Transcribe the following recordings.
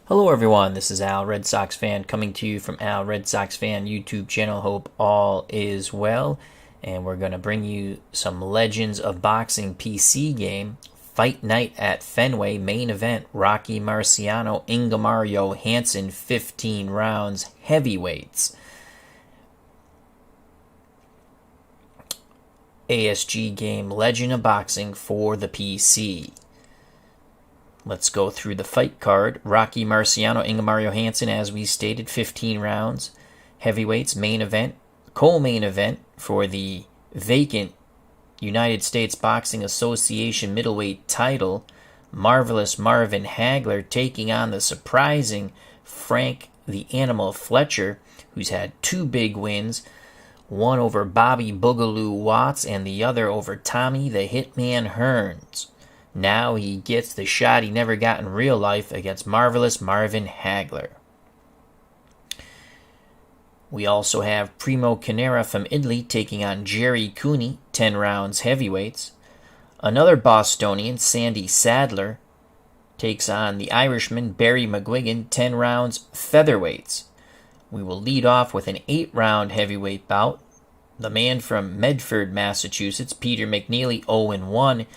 Hello everyone, this is Al, Red Sox fan, coming to you from Al, Red Sox fan YouTube channel. Hope all is well, and we're going to bring you some Legends of Boxing PC game. Fight Night at Fenway, main event, Rocky Marciano, Ingemar Johansson, 15 rounds, heavyweights. ASG game, Legend of Boxing for the PC. Let's go through the fight card. Rocky Marciano, Ingemar Johansson, as we stated, 15 rounds. Heavyweights, main event. Co-main event for the vacant United States Boxing Association middleweight title. Marvelous Marvin Hagler taking on the surprising Frank the Animal Fletcher, who's had two big wins. One over Bobby Boogaloo Watts and the other over Tommy the Hitman Hearns. Now he gets the shot he never got in real life against Marvelous Marvin Hagler. We also have Primo Canera from Italy taking on Gerry Cooney, 10 rounds heavyweights. Another Bostonian, Sandy Sadler, takes on the Irishman Barry McGuigan, 10 rounds featherweights. We will lead off with an 8-round heavyweight bout. The man from Medford, Massachusetts, Peter McNeely, 0-1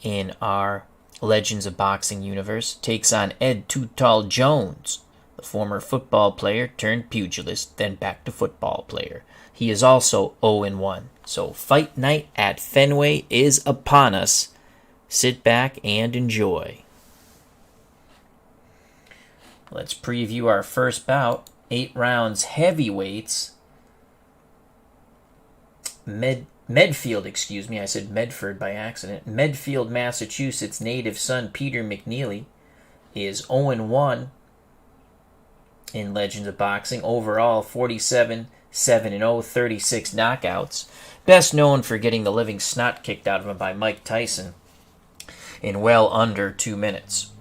in our Legends of Boxing universe, takes on Ed Too Tall Jones, the former football player turned pugilist, then back to football player. He is also 0-1. So Fight Night at Fenway is upon us. Sit back and enjoy. Let's preview our first bout. 8 rounds heavyweights. Medfield, I said Medford by accident. Medfield, Massachusetts native son Peter McNeely is 0-1 in Legends of Boxing. Overall, 47, 7-0, 36 knockouts. Best known for getting the living snot kicked out of him by Mike Tyson in well under 2 minutes.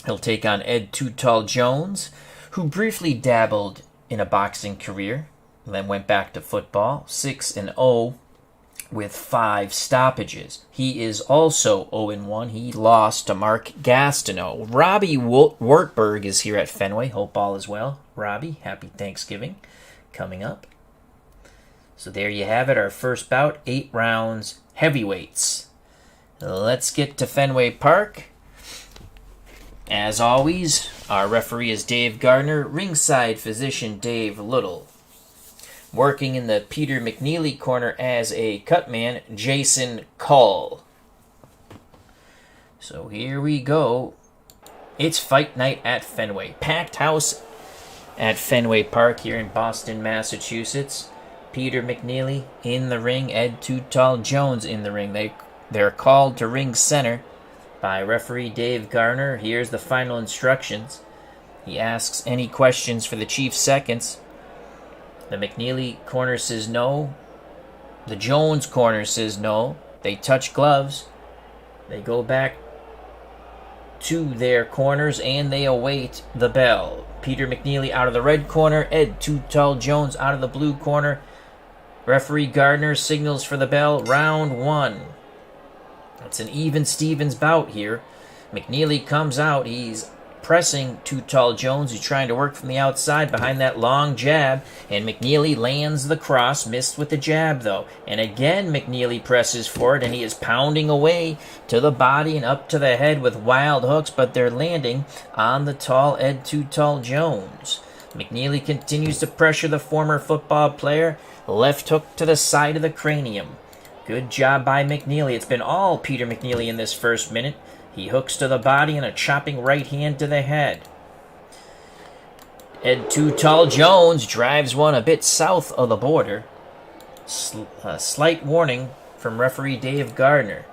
He'll take on Ed Too Tall Jones, who briefly dabbled in a boxing career, then went back to football, 6-0 with 5 stoppages. He is also 0-1. He lost to Mark Gastineau. Robbie Wartburg is here at Fenway. Hope all is well. Robbie, happy Thanksgiving coming up. So there you have it, our first bout, 8 rounds heavyweights. Let's get to Fenway Park. As always, our referee is Dave Gardner, ringside physician Dave Little. Working in the Peter McNeely corner as a cutman, Jason Cull. So here we go. It's Fight Night at Fenway. Packed house at Fenway Park here in Boston, Massachusetts. Peter McNeely in the ring, Ed Too Tall Jones in the ring. They're called to ring center by referee Dave Gardner. Here's the final instructions. He asks any questions for the chief seconds. The McNeely corner says no. The Jones corner says no. They touch gloves. They go back to their corners and they await the bell. Peter McNeely out of the red corner. Ed Too Tall Jones out of the blue corner. Referee Gardner signals for the bell. Round 1. It's an even Stevens bout here. McNeely comes out. He's pressing Too Tall Jones. He's trying to work from the outside behind that long jab. And McNeely lands the cross. Missed with the jab, though. And again, McNeely presses forward, and he is pounding away to the body and up to the head with wild hooks, but they're landing on the tall Ed Too Tall Jones. McNeely continues to pressure the former football player. Left hook to the side of the cranium. Good job by McNeely. It's been all Peter McNeely in this first minute. He hooks to the body and a chopping right hand to the head. Ed Too Tall Jones drives one a bit south of the border. Slight warning from referee Dave Gardner.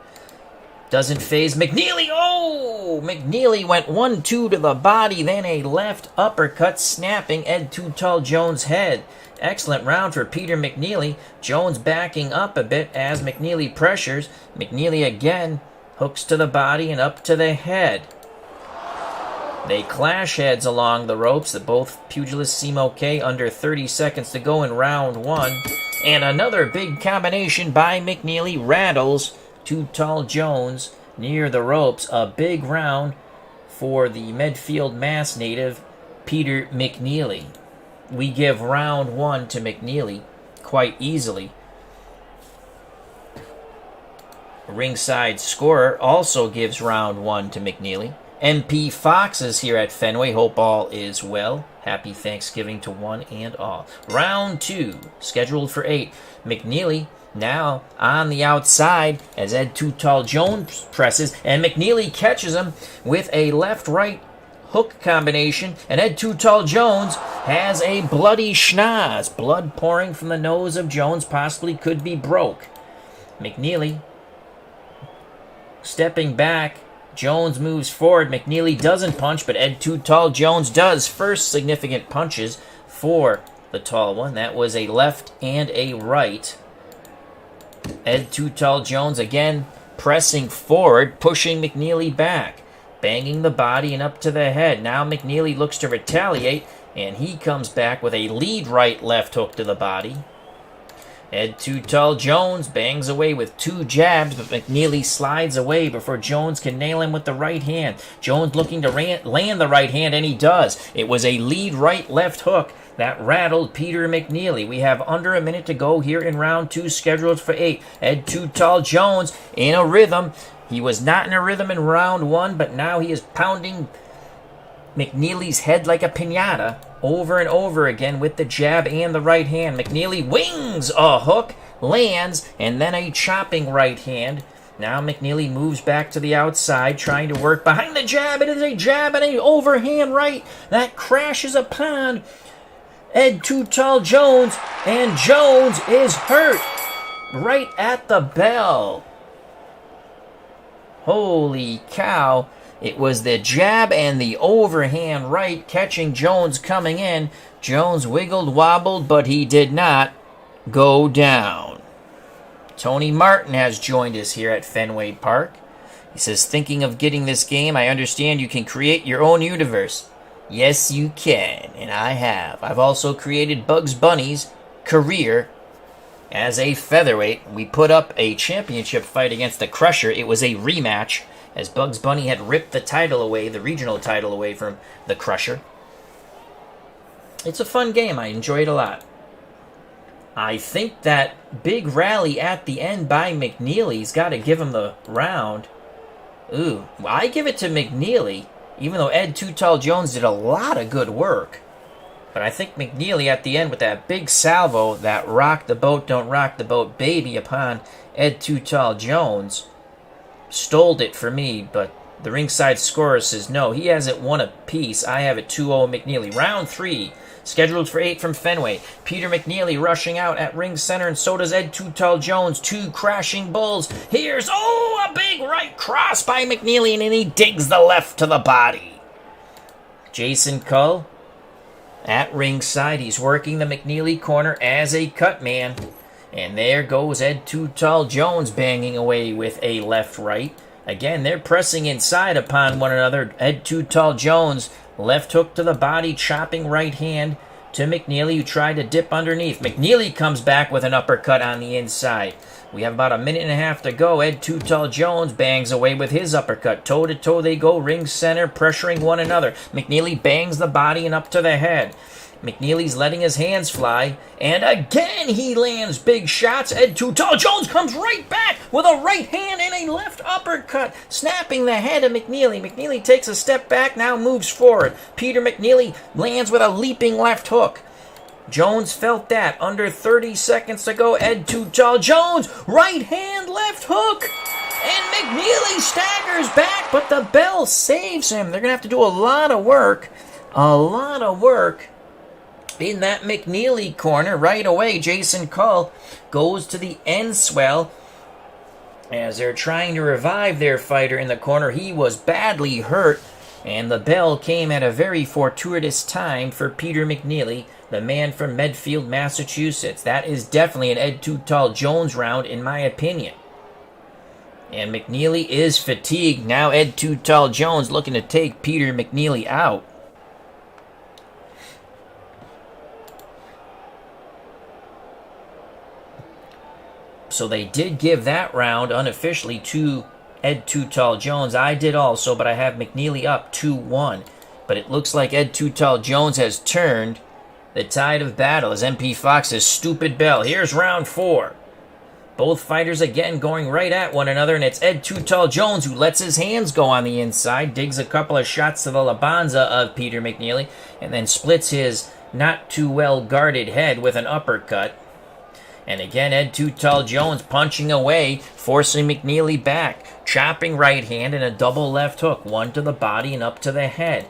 Doesn't faze McNeely. Oh! McNeely went 1-2 to the body, then a left uppercut snapping Ed Too Tall Jones' head. Excellent round for Peter McNeely. Jones backing up a bit as McNeely pressures. McNeely again hooks to the body and up to the head. They clash heads along the ropes. That both pugilists seem okay. Under 30 seconds to go in round 1. And another big combination by McNeely rattles Too Tall Jones near the ropes. A big round for the Medfield, Mass native, Peter McNeely. We give round 1 to McNeely quite easily. Ringside Scorer also gives round 1 to McNeely. MP Fox is here at Fenway. Hope all is well. Happy Thanksgiving to one and all. Round 2, scheduled for 8. McNeely now on the outside as Ed Too Tall Jones presses, and McNeely catches him with a left-right hook combination, and Ed Too Tall Jones has a bloody schnoz. Blood pouring from the nose of Jones, possibly could be broke. McNeely stepping back. Jones moves forward. McNeely doesn't punch, but Ed Too Tall Jones does. First significant punches for the tall one. That was a left and a right. Ed Too Tall Jones again pressing forward, pushing McNeely back, banging the body and up to the head. Now McNeely looks to retaliate, and he comes back with a lead right left hook to the body. Ed Too Tall Jones bangs away with 2 jabs, but McNeely slides away before Jones can nail him with the right hand. Jones looking to land the right hand, and he does. It was a lead right left hook that rattled Peter McNeely. We have under a minute to go here in round 2, scheduled for 8. Ed Too Tall Jones in a rhythm. He was not in a rhythm in round 1, but now he is pounding McNeely's head like a piñata over and over again with the jab and the right hand. McNeely wings a hook, lands, and then a chopping right hand. Now McNeely moves back to the outside, trying to work behind the jab. It is a jab and an overhand right that crashes upon Ed Too Tall Jones, and Jones is hurt right at the bell. Holy cow. It was the jab and the overhand right catching Jones coming in. Jones wiggled, wobbled, but he did not go down. Tony Martin has joined us here at Fenway Park. He says, thinking of getting this game, I understand you can create your own universe. Yes, you can, and I have. I've also created Bugs Bunny's career as a featherweight. We put up a championship fight against the Crusher. It was a rematch, as Bugs Bunny had ripped the title away, the regional title away from the Crusher. It's a fun game. I enjoy it a lot. I think that big rally at the end by McNeely's got to give him the round. Ooh, I give it to McNeely, even though Ed Too Tall Jones did a lot of good work. But I think McNeely at the end with that big salvo, that rock the boat, don't rock the boat baby upon Ed Too Tall Jones, stole it for me, but the ringside scorer says no, he has it 1 apiece. I have it 2-0 McNeely. Round 3, scheduled for 8 from Fenway. Peter McNeely rushing out at ring center, and so does Ed Too Tall Jones. 2 crashing bulls. Here's, a big right cross by McNeely, and then he digs the left to the body. Jason Cull at ringside. He's working the McNeely corner as a cut man. And there goes Ed Too Tall Jones banging away with a left-right. Again, they're pressing inside upon one another. Ed Too Tall Jones, left hook to the body, chopping right hand to McNeely, who tried to dip underneath. McNeely comes back with an uppercut on the inside. We have about a minute and a half to go. Ed Too Tall Jones bangs away with his uppercut. Toe-to-toe they go, ring center, pressuring one another. McNeely bangs the body and up to the head. McNeely's letting his hands fly, and again he lands big shots. Ed Too Tall Jones comes right back with a right hand and a left uppercut, snapping the head of McNeely. McNeely takes a step back, now moves forward. Peter McNeely lands with a leaping left hook. Jones felt that. Under 30 seconds to go. Ed Too Tall Jones, right hand, left hook. And McNeely staggers back, but the bell saves him. They're going to have to do a lot of work. In that McNeely corner right away. Jason Cull goes to the end swell as they're trying to revive their fighter in the corner. He was badly hurt, and the bell came at a very fortuitous time for Peter McNeely, the man from Medfield, Massachusetts. That is definitely an Ed Too Tall Jones round, in my opinion. And McNeely is fatigued. Now Ed Too Tall Jones looking to take Peter McNeely out. So they did give that round unofficially to Ed Too Tall Jones. I did also, but I have McNeely up 2-1. But it looks like Ed Too Tall Jones has turned the tide of battle as MP Fox's stupid bell. Here's round 4. Both fighters again going right at one another, and it's Ed Too Tall Jones who lets his hands go on the inside, digs a couple of shots to the labanza of Peter McNeely, and then splits his not too well guarded head with an uppercut. And again, Ed Too Tall Jones punching away, forcing McNeely back, chopping right hand and a double left hook, one to the body and up to the head.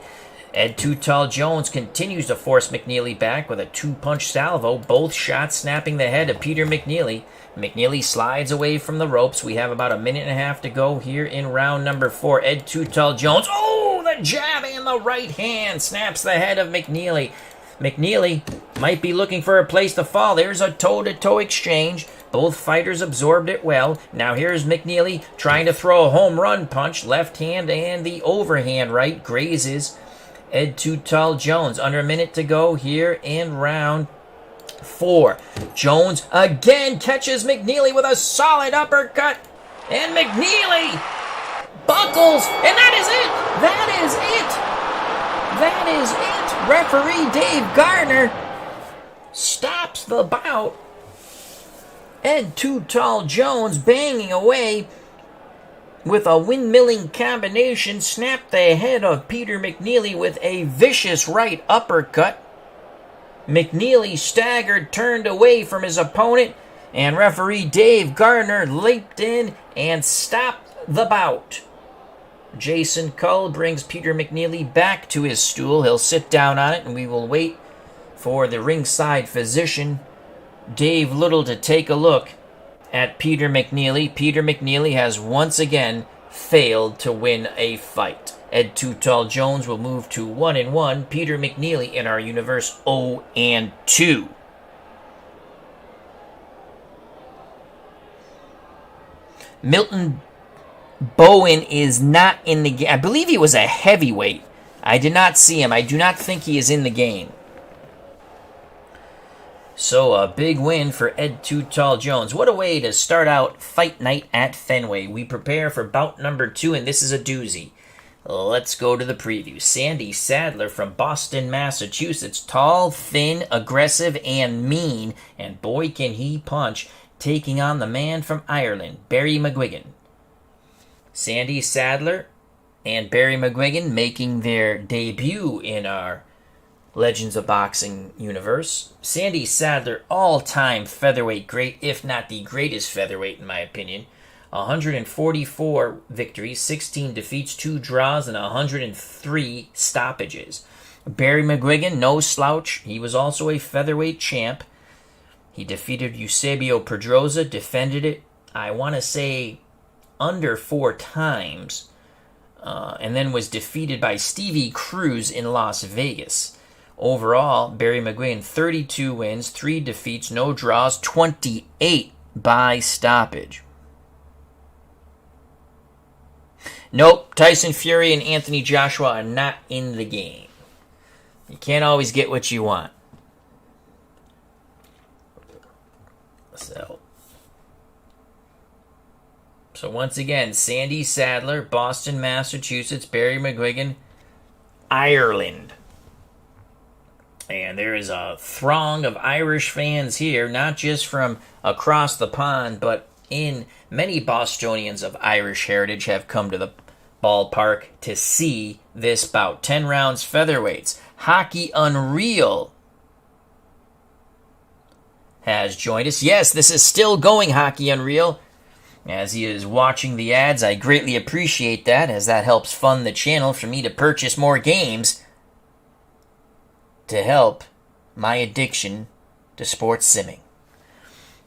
Ed Too Tall Jones continues to force McNeely back with a 2-punch salvo, both shots snapping the head of Peter McNeely. McNeely slides away from the ropes. We have about a minute and a half to go here in round number 4. Ed Too Tall Jones, oh, the jab and the right hand snaps the head of McNeely. McNeely might be looking for a place to fall. There's a toe-to-toe exchange. Both fighters absorbed it well. Now here's McNeely trying to throw a home run punch. Left hand and the overhand right grazes Ed Too Tall Jones. Under a minute to go here in round 4. Jones again catches McNeely with a solid uppercut. And McNeely buckles. And that is it. That is it. That is it. Referee Dave Gardner stops the bout. Ed Too Tall Jones banging away with a windmilling combination, snapped the head of Peter McNeely with a vicious right uppercut. McNeely staggered, turned away from his opponent, and referee Dave Gardner leaped in and stopped the bout. Jason Cull brings Peter McNeely back to his stool. He'll sit down on it, and we will wait for the ringside physician, Dave Little, to take a look at Peter McNeely. Peter McNeely has once again failed to win a fight. Ed Too Tall Jones will move to 1-1. Peter McNeely in our universe 0-2. Milton Bowen is not in the game. I believe he was a heavyweight. I did not see him. I do not think he is in the game. So a big win for Ed Too Tall Jones. What a way to start out fight night at Fenway. We prepare for bout number 2, and this is a doozy. Let's go to the preview. Sandy Sadler from Boston, Massachusetts. Tall, thin, aggressive, and mean. And boy, can he punch. Taking on the man from Ireland, Barry McGuigan. Sandy Sadler and Barry McGuigan making their debut in our Legends of Boxing universe. Sandy Sadler, all-time featherweight great, if not the greatest featherweight in my opinion. 144 victories, 16 defeats, 2 draws, and 103 stoppages. Barry McGuigan, no slouch. He was also a featherweight champ. He defeated Eusebio Pedroza, defended it, I want to say, under 4 times, and then was defeated by Stevie Cruz in Las Vegas. Overall, Barry McGuigan, 32 wins, 3 defeats, no draws, 28 by stoppage. Nope, Tyson Fury and Anthony Joshua are not in the game. You can't always get what you want. So once again, Sandy Sadler, Boston, Massachusetts, Barry McGuigan, Ireland. And there is a throng of Irish fans here, not just from across the pond, but in many Bostonians of Irish heritage have come to the ballpark to see this bout. 10 rounds featherweights. Hockey Unreal has joined us. Yes, this is still going, Hockey Unreal. As he is watching the ads, I greatly appreciate that, as that helps fund the channel for me to purchase more games to help my addiction to sports simming.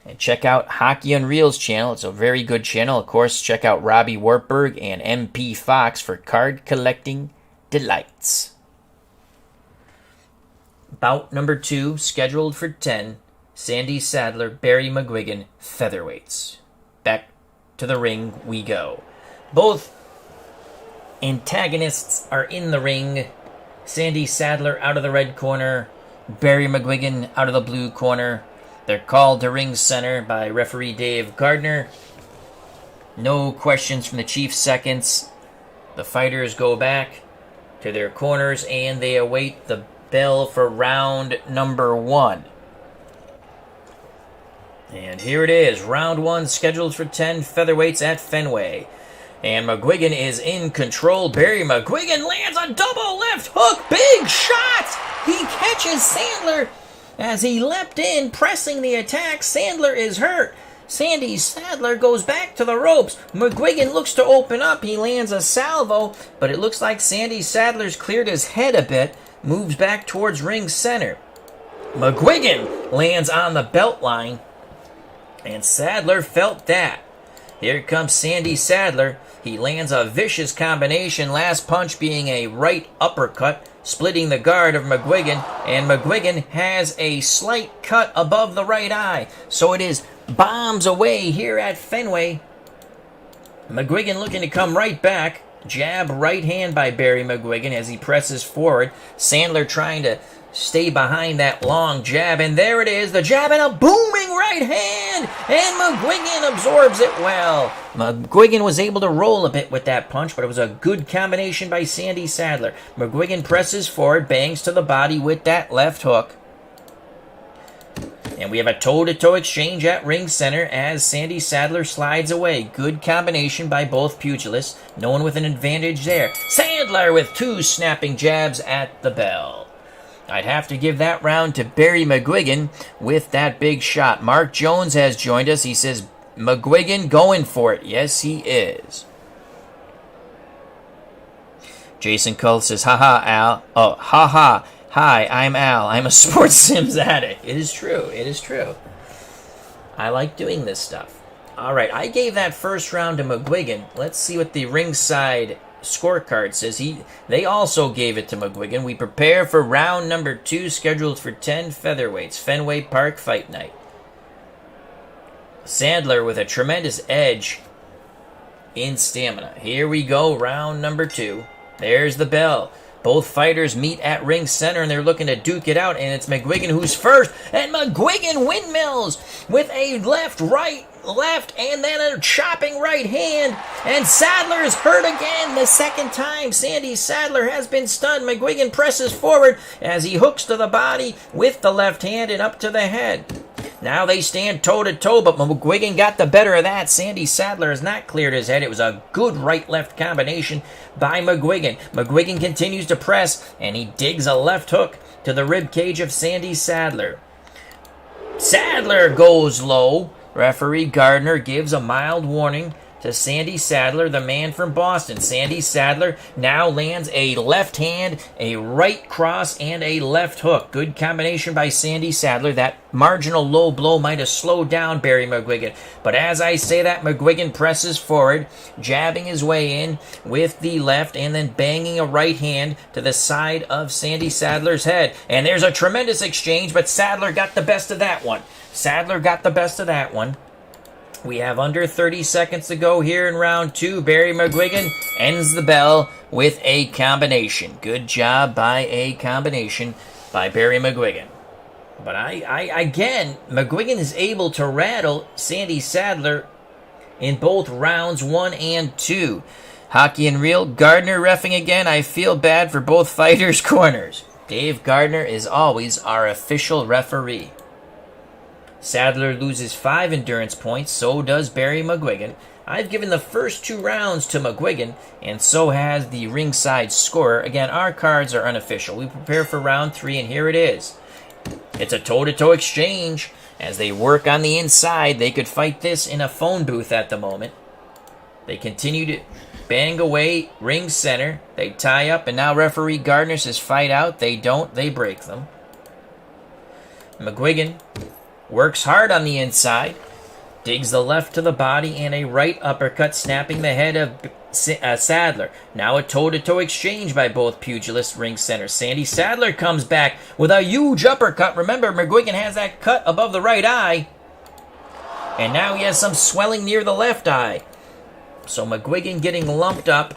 And check out Hockey Unreal's channel. It's a very good channel. Of course, check out Robbie Wartburg and MP Fox for card collecting delights. Bout number 2, scheduled for 10. Sandy Sadler, Barry McGuigan, featherweights. Back to the ring we go. Both antagonists are in the ring. Sandy Sadler out of the red corner, Barry McGuigan out of the blue corner. They're called to ring center by referee Dave Gardner. No questions from the chief seconds. The fighters go back to their corners and they await the bell for round number 1. And here it is, round 1 scheduled for 10 featherweights at Fenway. And McGuigan is in control. Barry McGuigan lands a double left hook. Big shots! He catches Sadler as he leapt in, pressing the attack. Sadler is hurt. Sandy Sadler goes back to the ropes. McGuigan looks to open up. He lands a salvo, but it looks like Sandy Sadler's cleared his head a bit, moves back towards ring center. McGuigan lands on the belt line, and Sadler felt that. Here comes Sandy Sadler. He lands a vicious combination, last punch being a right uppercut, splitting the guard of McGuigan, and McGuigan has a slight cut above the right eye. So it is bombs away here at Fenway. McGuigan looking to come right back. Jab right hand by Barry McGuigan as he presses forward. Sadler trying to stay behind that long jab, and there it is, the jab and a booming right hand, and McGuigan absorbs it well. McGuigan was able to roll a bit with that punch, but it was a good combination by Sandy Sadler. McGuigan presses forward, bangs to the body with that left hook. And we have a toe-to-toe exchange at ring center as Sandy Sadler slides away. Good combination by both pugilists. No one with an advantage there. Sadler with 2 snapping jabs at the bell. I'd have to give that round to Barry McGuigan with that big shot. Mark Jones has joined us. He says, McGuigan going for it. Yes, he is. Jason Cull says, haha, Al. Oh, haha. Hi, I'm Al. I'm a sports sims addict. It is true. It is true. I like doing this stuff. All right, I gave that first round to McGuigan. Let's see what the ringside scorecard says. They also gave it to McGuigan. We prepare for round number 2, scheduled for 10 featherweights, Fenway Park Fight Night. Sadler with a tremendous edge in stamina. Here we go, round number 2. There's the bell. Both fighters meet at ring center, and they're looking to duke it out, and it's McGuigan who's first, and McGuigan windmills with a left, and then a chopping right hand, and Sadler is hurt again the second time. Sandy Sadler has been stunned. McGuigan presses forward as he hooks to the body with the left hand and up to the head. Now they stand toe-to-toe, but McGuigan got the better of that. Sandy Sadler has not cleared his head. It was a good right-left combination by McGuigan. McGuigan continues to press, and he digs a left hook to the rib cage of Sandy Sadler. Sadler goes low. Referee Gardner gives a mild warning to Sandy Sadler, the man from Boston. Sandy Sadler now lands a left hand, a right cross, and a left hook. Good combination by Sandy Sadler. That marginal low blow might have slowed down Barry McGuigan. But as I say that, McGuigan presses forward, jabbing his way in with the left and then banging a right hand to the side of Sandy Sadler's head. And there's a tremendous exchange, but Sadler got the best of that one. Sadler got the best of that one. We have under 30 seconds to go here in round 2. Barry McGuigan ends the bell with a combination. Good job by a combination by Barry McGuigan. But again, McGuigan is able to rattle Sandy Sadler in both rounds 1 and 2. Hockey and Real, Gardner reffing again. I feel bad for both fighters' corners. Dave Gardner is always our official referee. Sadler loses 5 endurance points, so does Barry McGuigan. I've given the first 2 rounds to McGuigan, and so has the ringside scorer. Again, our cards are unofficial. We prepare for round 3, and here it is. It's a toe-to-toe exchange. As they work on the inside, they could fight this in a phone booth at the moment. They continue to bang away ring center. They tie up, and now referee Gardner says fight out. They don't. They break them. McGuigan works hard on the inside, digs the left to the body and a right uppercut, snapping the head of Sadler. Now a toe-to-toe exchange by both pugilists, ring center. Sandy Sadler comes back with a huge uppercut. Remember, McGuigan has that cut above the right eye, and now he has some swelling near the left eye. So McGuigan getting lumped up.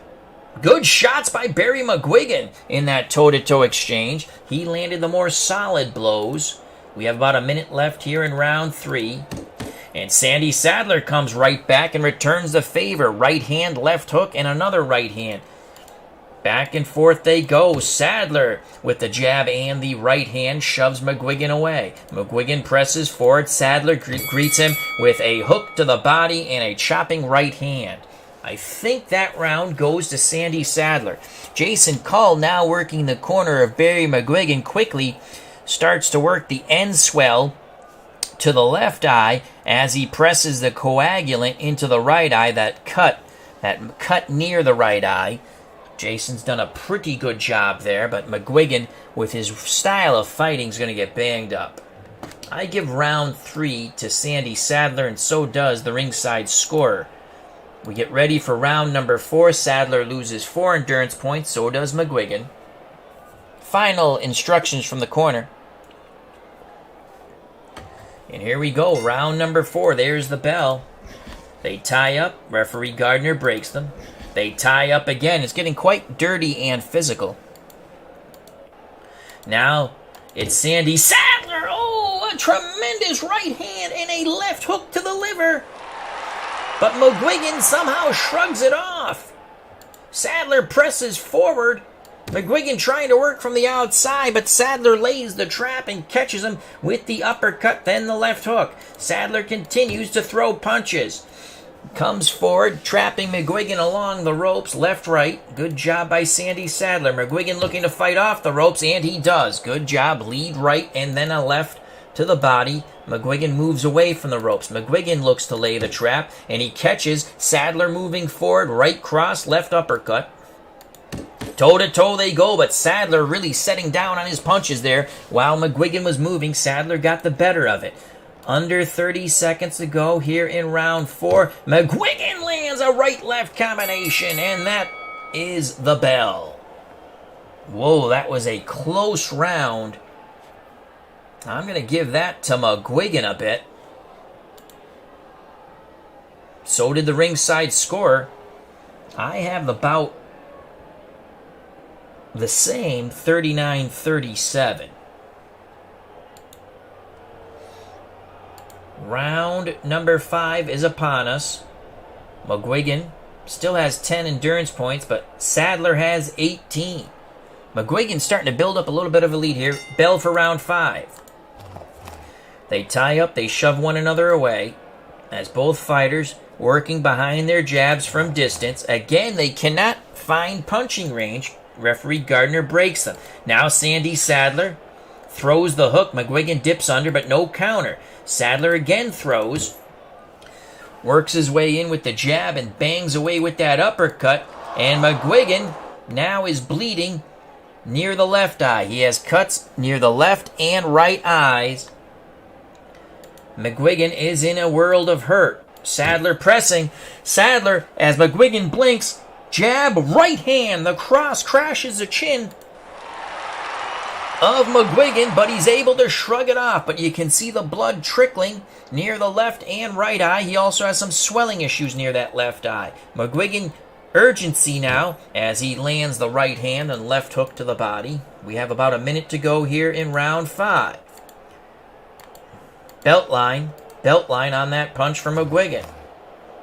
Good shots by Barry McGuigan in that toe-to-toe exchange. He landed the more solid blows. We have about a minute left here in round 3. And Sandy Sadler comes right back and returns the favor. Right hand, left hook, and another right hand. Back and forth they go. Sadler with the jab and the right hand shoves McGuigan away. McGuigan presses forward. Sadler greets him with a hook to the body and a chopping right hand. I think that round goes to Sandy Sadler. Jason Cull now working the corner of Barry McGuigan quickly starts to work the end swell to the left eye as he presses the coagulant into the right eye, that cut near the right eye. Jason's done a pretty good job there, but McGuigan, with his style of fighting, is going to get banged up. I give round 3 to Sandy Sadler, and so does the ringside scorer. We get ready for round number 4. Sadler loses 4 endurance points, so does McGuigan. Final instructions from the corner. And here we go, round number 4. There's the bell. They tie up. Referee Gardner breaks them. They tie up again. It's getting quite dirty and physical. Now it's Sandy Sadler. Oh, a tremendous right hand and a left hook to the liver. But McGuigan somehow shrugs it off. Sadler presses forward. McGuigan trying to work from the outside, but Sadler lays the trap and catches him with the uppercut, then the left hook. Sadler continues to throw punches. Comes forward, trapping McGuigan along the ropes, left-right. Good job by Sandy Sadler. McGuigan looking to fight off the ropes, and he does. Good job, lead right, and then a left to the body. McGuigan moves away from the ropes. McGuigan looks to lay the trap, and he catches Sadler moving forward, right cross, left uppercut. Toe-to-toe they go, but Sadler really setting down on his punches there. While McGuigan was moving, Sadler got the better of it. Under 30 seconds to go here in round 4. McGuigan lands a right-left combination, and that is the bell. Whoa, that was a close round. I'm going to give that to McGuigan a bit. So did the ringside scorer. I have about the same, 39-37. Round number 5 is upon us. McGuigan still has 10 endurance points, but Sadler has 18. McGuigan's starting to build up a little bit of a lead here. Bell for round 5. They tie up, they shove one another away as both fighters working behind their jabs from distance. Again, they cannot find punching range. Referee Gardner breaks them. Now Sandy Sadler throws the hook. McGuigan dips under, but no counter. Sadler again throws. Works his way in with the jab and bangs away with that uppercut. And McGuigan now is bleeding near the left eye. He has cuts near the left and right eyes. McGuigan is in a world of hurt. Sadler pressing. Sadler, as McGuigan blinks, jab, right hand. The cross crashes the chin of McGuigan, but he's able to shrug it off. But you can see the blood trickling near the left and right eye. He also has some swelling issues near that left eye. McGuigan, urgency now as he lands the right hand and left hook to the body. We have about a minute to go here in round 5. Belt line on that punch from McGuigan.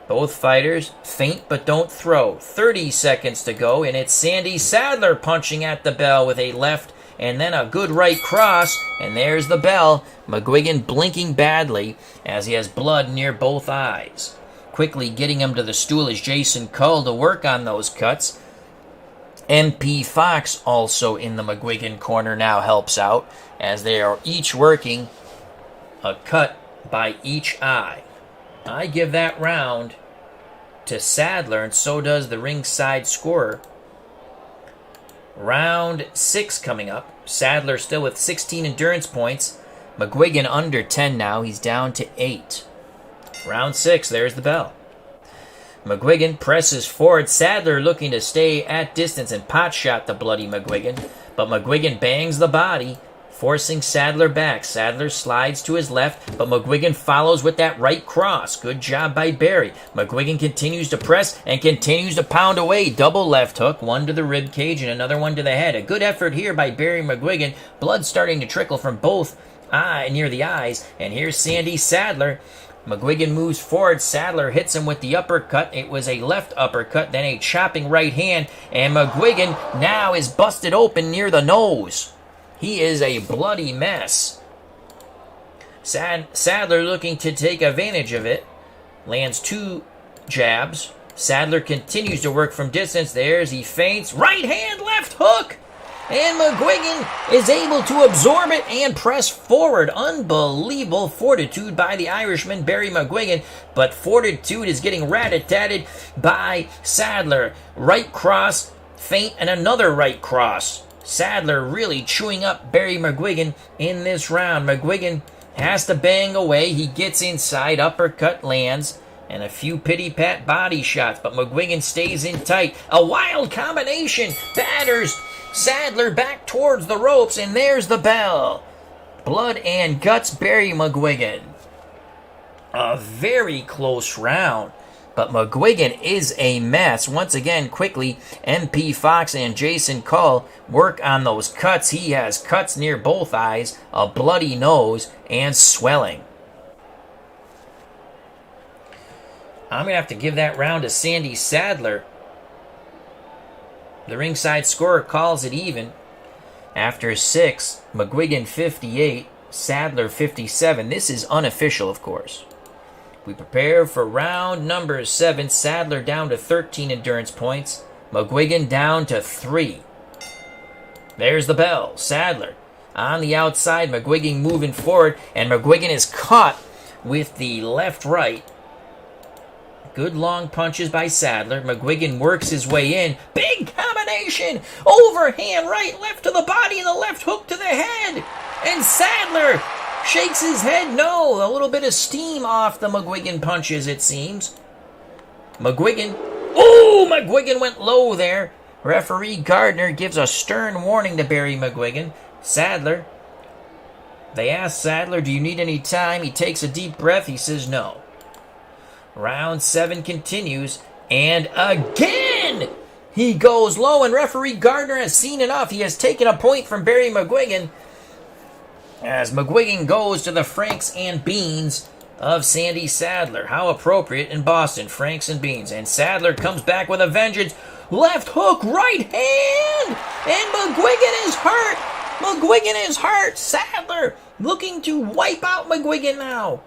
Both fighters feint but don't throw. 30 seconds to go, and it's Sandy Sadler punching at the bell with a left and then a good right cross, and there's the bell. McGuigan blinking badly as he has blood near both eyes. Quickly getting him to the stool is Jason Cull to work on those cuts. MP Fox also in the McGuigan corner now helps out as they are each working a cut by each eye. I give that round to Sadler, and so does the ringside scorer. Round 6 coming up. Sadler still with 16 endurance points. McGuigan under 10 now. He's down to 8. Round 6, there's the bell. McGuigan presses forward. Sadler looking to stay at distance and pot shot the bloody McGuigan. But McGuigan bangs the body, forcing Sadler back. Sadler slides to his left, but McGuigan follows with that right cross. Good job by Barry. McGuigan continues to press and continues to pound away. Double left hook, one to the rib cage and another one to the head. A good effort here by Barry McGuigan. Blood starting to trickle from both near the eyes. And here's Sandy Sadler McGuigan moves forward. Sadler hits him with the uppercut. It was a left uppercut, then a chopping right hand. And McGuigan now is busted open near the nose. He is a bloody mess. Sadler looking to take advantage of it. Lands 2 jabs. Sadler continues to work from distance. There's he feints. Right hand, left hook. And McGuigan is able to absorb it and press forward. Unbelievable fortitude by the Irishman, Barry McGuigan. But fortitude is getting rat-a-tatted by Sadler. Right cross, feint, and another right cross. Sadler really chewing up Barry McGuigan in this round. McGuigan has to bang away. He gets inside, uppercut lands, and a few pity-pat body shots. But McGuigan stays in tight. A wild combination. Batters Sadler back towards the ropes, and there's the bell. Blood and guts, Barry McGuigan. A very close round, but McGuigan is a mess. Once again, quickly, MP Fox and Jason Cull work on those cuts. He has cuts near both eyes, a bloody nose, and swelling. I'm going to have to give that round to Sandy Sadler. The ringside scorer calls it even. After 6, McGuigan 58, Sadler 57. This is unofficial, of course. We prepare for round number 7. Sadler down to 13 endurance points. McGuigan down to 3. There's the bell. Sadler on the outside. McGuigan moving forward. And McGuigan is caught with the left-right. Good long punches by Sadler. McGuigan works his way in. Big combination. Overhand right, left to the body, and the left hook to the head. And Sadler shakes his head no. A little bit of steam off the McGuigan punches, it seems. McGuigan. Oh, McGuigan went low there. Referee Gardner gives a stern warning to Barry McGuigan. Sadler. They ask Sadler, do you need any time? He takes a deep breath. He says no. Round 7 continues, and again he goes low, and referee Gardner has seen enough. He has taken a point from Barry McGuigan as McGuigan goes to the Franks and Beans of Sandy Sadler. How appropriate in Boston, Franks and Beans. And Sadler comes back with a vengeance. Left hook, right hand, and McGuigan is hurt. McGuigan is hurt. Sadler looking to wipe out McGuigan now.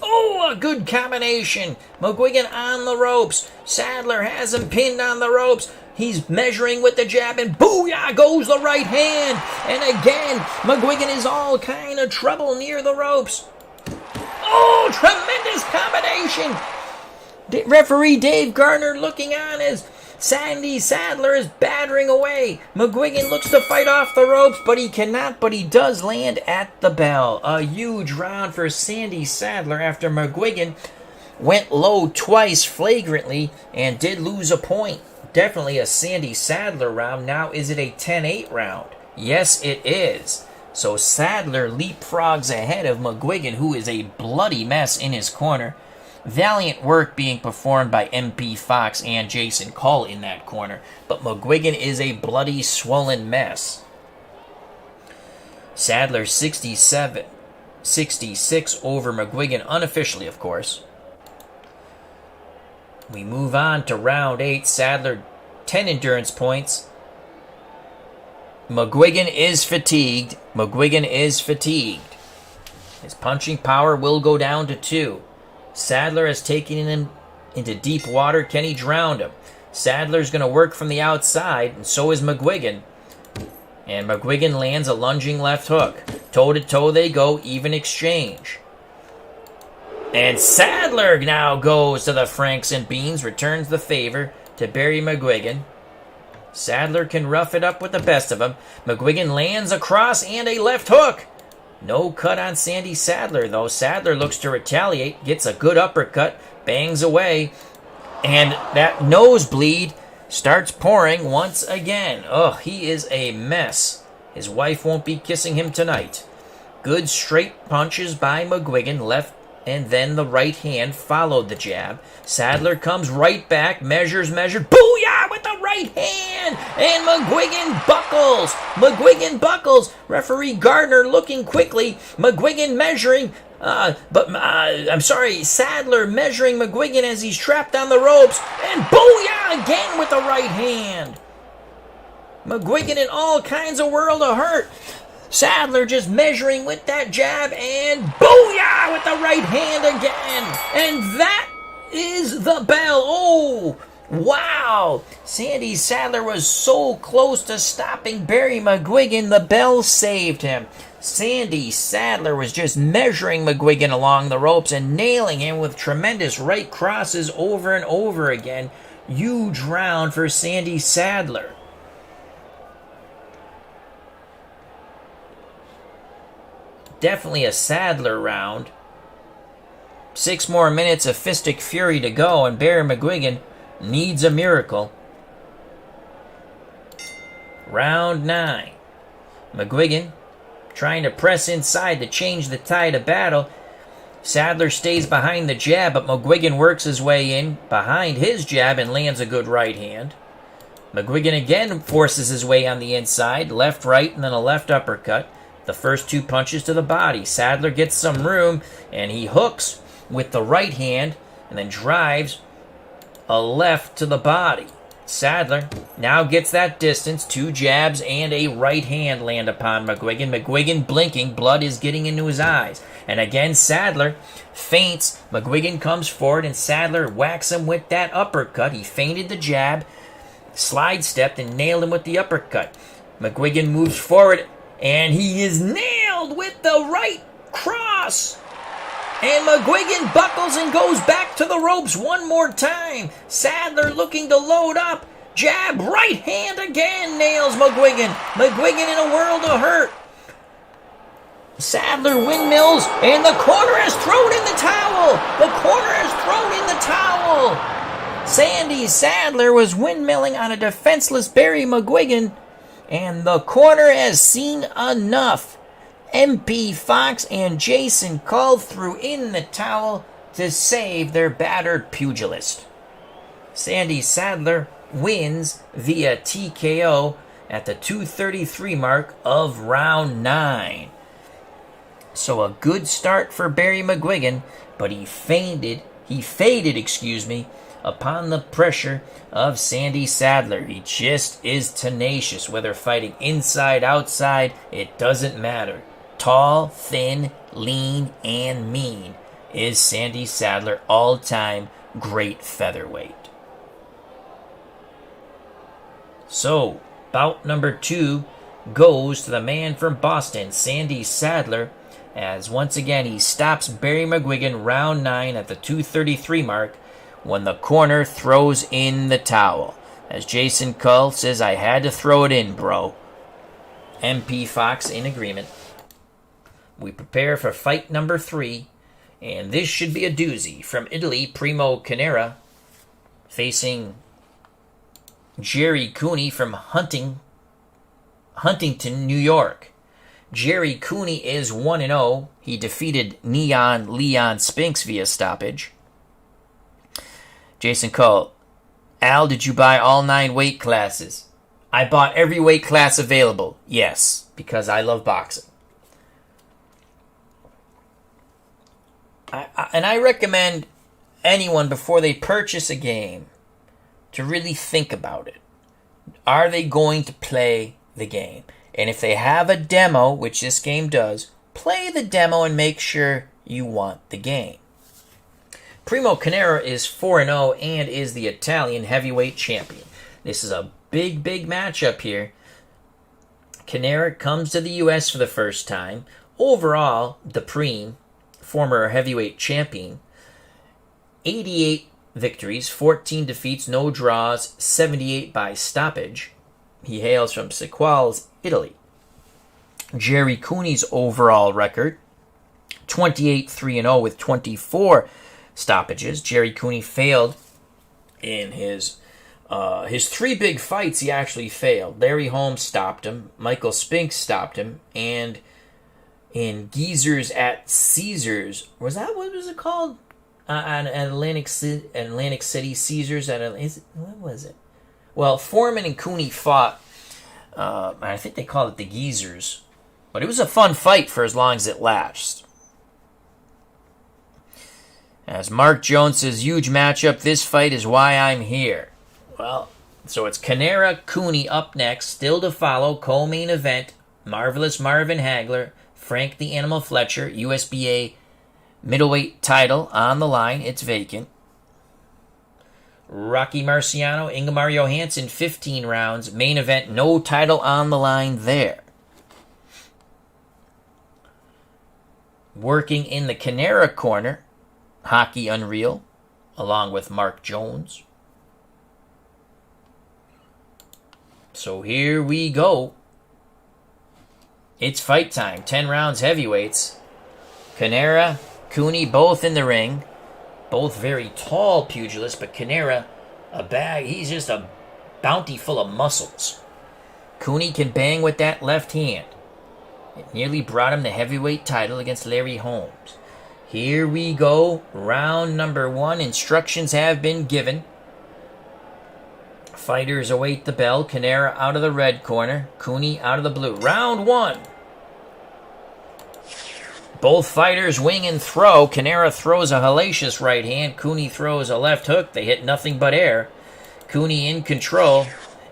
Oh, a good combination. McGuigan on the ropes. Sadler has him pinned on the ropes. He's measuring with the jab, and booyah goes the right hand. And again, McGuigan is all kind of trouble near the ropes. Oh, tremendous combination. Referee Dave Gardner looking on as Sandy Sadler is battering away. McGuigan looks to fight off the ropes, but he cannot, but he does land at the bell. A huge round for Sandy Sadler after McGuigan went low twice flagrantly and did lose a point. Definitely a Sandy Sadler round. Now, is it a 10-8 round? Yes, it is. So Sadler leapfrogs ahead of McGuigan, who is a bloody mess in his corner. Valiant work being performed by MP Fox and Jason Cull in that corner, but McGuigan is a bloody, swollen mess. Sadler 67, 66 over McGuigan, unofficially, of course. We move on to round 8. Sadler 10 endurance points. McGuigan is fatigued. McGuigan is fatigued. His punching power will go down to 2. Sadler has taken him into deep water. Can he drown him? Sadler's going to work from the outside, and so is McGuigan. And McGuigan lands a lunging left hook. Toe-to-toe they go, even exchange. And Sadler now goes to the Franks and Beans, returns the favor to Barry McGuigan. Sadler can rough it up with the best of them. McGuigan lands a cross and a left hook. No cut on Sandy Sadler, though. Sadler looks to retaliate, gets a good uppercut, bangs away, and that nosebleed starts pouring once again. Oh, he is a mess. His wife won't be kissing him tonight. Good straight punches by McGuigan, left, and then the right hand followed the jab. Sadler comes right back, measures, booyah with the right hand, and McGuigan buckles. McGuigan buckles. Referee Gardner looking quickly. McGuigan measuring. I'm sorry, Sadler measuring McGuigan as he's trapped on the ropes, and booyah again with the right hand. McGuigan in all kinds of world of hurt. Sadler just measuring with that jab, and booyah with the right hand again. And that is the bell. Oh, wow. Sandy Sadler was so close to stopping Barry McGuigan, the bell saved him. Sandy Sadler was just measuring McGuigan along the ropes and nailing him with tremendous right crosses over and over again. Huge round for Sandy Sadler. Definitely a Sadler round. 6 more minutes of fistic fury to go, and Barry McGuigan needs a miracle. Round 9. McGuigan trying to press inside to change the tide of battle. Sadler stays behind the jab, but McGuigan works his way in behind his jab and lands a good right hand. McGuigan again forces his way on the inside, left, right, and then a left uppercut. The first 2 punches to the body. Sadler gets some room, and he hooks with the right hand and then drives a left to the body. Sadler now gets that distance. 2 jabs and a right hand land upon McGuigan. McGuigan blinking. Blood is getting into his eyes. And again, Sadler feints. McGuigan comes forward, and Sadler whacks him with that uppercut. He feinted the jab, slide stepped, and nailed him with the uppercut. McGuigan moves forward, and he is nailed with the right cross. And McGuigan buckles and goes back to the ropes one more time. Sadler looking to load up. Jab, right hand again, nails McGuigan. McGuigan in a world of hurt. Sadler windmills, and the corner has thrown in the towel. The corner has thrown in the towel. Sandy Sadler was windmilling on a defenseless Barry McGuigan, and the corner has seen enough. MP Fox and Jason Cull threw in the towel to save their battered pugilist. Sandy Sadler wins via TKO at the 2:33 mark of round 9. So a good start for Barry McGuigan, but he faded, upon the pressure of Sandy Sadler. He just is tenacious, whether fighting inside, outside, it doesn't matter. Tall, thin, lean, and mean is Sandy Sadler, all-time great featherweight. So, bout number 2 goes to the man from Boston, Sandy Sadler, as once again he stops Barry McGuigan round 9 at the 2:33 mark when the corner throws in the towel. As Jason Cull says, I had to throw it in, bro. MP Fox in agreement. We prepare for fight number 3, and this should be a doozy. From Italy, Primo Canera facing Gerry Cooney from Huntington, New York. Gerry Cooney is 1-0. He defeated Neon Leon Spinks via stoppage. Jason Cull, Al, did you buy all 9 weight classes? I bought every weight class available. Yes, because I love boxing. I recommend anyone, before they purchase a game, to really think about it. Are they going to play the game? And if they have a demo, which this game does, play the demo and make sure you want the game. Primo Canera is 4-0 and is the Italian heavyweight champion. This is a big matchup here. Canera comes to the U.S. for the first time. Overall, the Primo, former heavyweight champion, 88 victories, 14 defeats, no draws, 78 by stoppage. He hails from Sequales, Italy. Gerry Cooney's overall record, 28-3-0 with 24 stoppages. Gerry Cooney failed in his 3 big fights. He actually failed. Larry Holmes stopped him. Michael Spinks stopped him. And in Geezers at Caesars, what was it called? Atlantic City Caesars what was it? Well, Foreman and Cooney fought. I think they called it the Geezers, but it was a fun fight for as long as it lasted. As Mark Jones says, huge matchup. This fight is why I'm here. Well, so it's Canera, Cooney up next. Still to follow, co-main event. Marvelous Marvin Hagler, Frank the Animal Fletcher, USBA middleweight title on the line. It's vacant. Rocky Marciano, Ingemar Johansson, 15 rounds. Main event, no title on the line there. Working in the Canera corner, Hockey Unreal, along with Mark Jones. So here we go. It's fight time. 10 rounds heavyweights. Canera, Cooney, both in the ring. Both very tall pugilists, but Canera, he's just a bounty full of muscles. Cooney can bang with that left hand. It nearly brought him the heavyweight title against Larry Holmes. Here we go. Round number 1. Instructions have been given. Fighters await the bell. Canera out of the red corner. Cooney out of the blue. Round 1. Both fighters wing and throw. Canera throws a hellacious right hand. Cooney throws a left hook. They hit nothing but air. Cooney in control.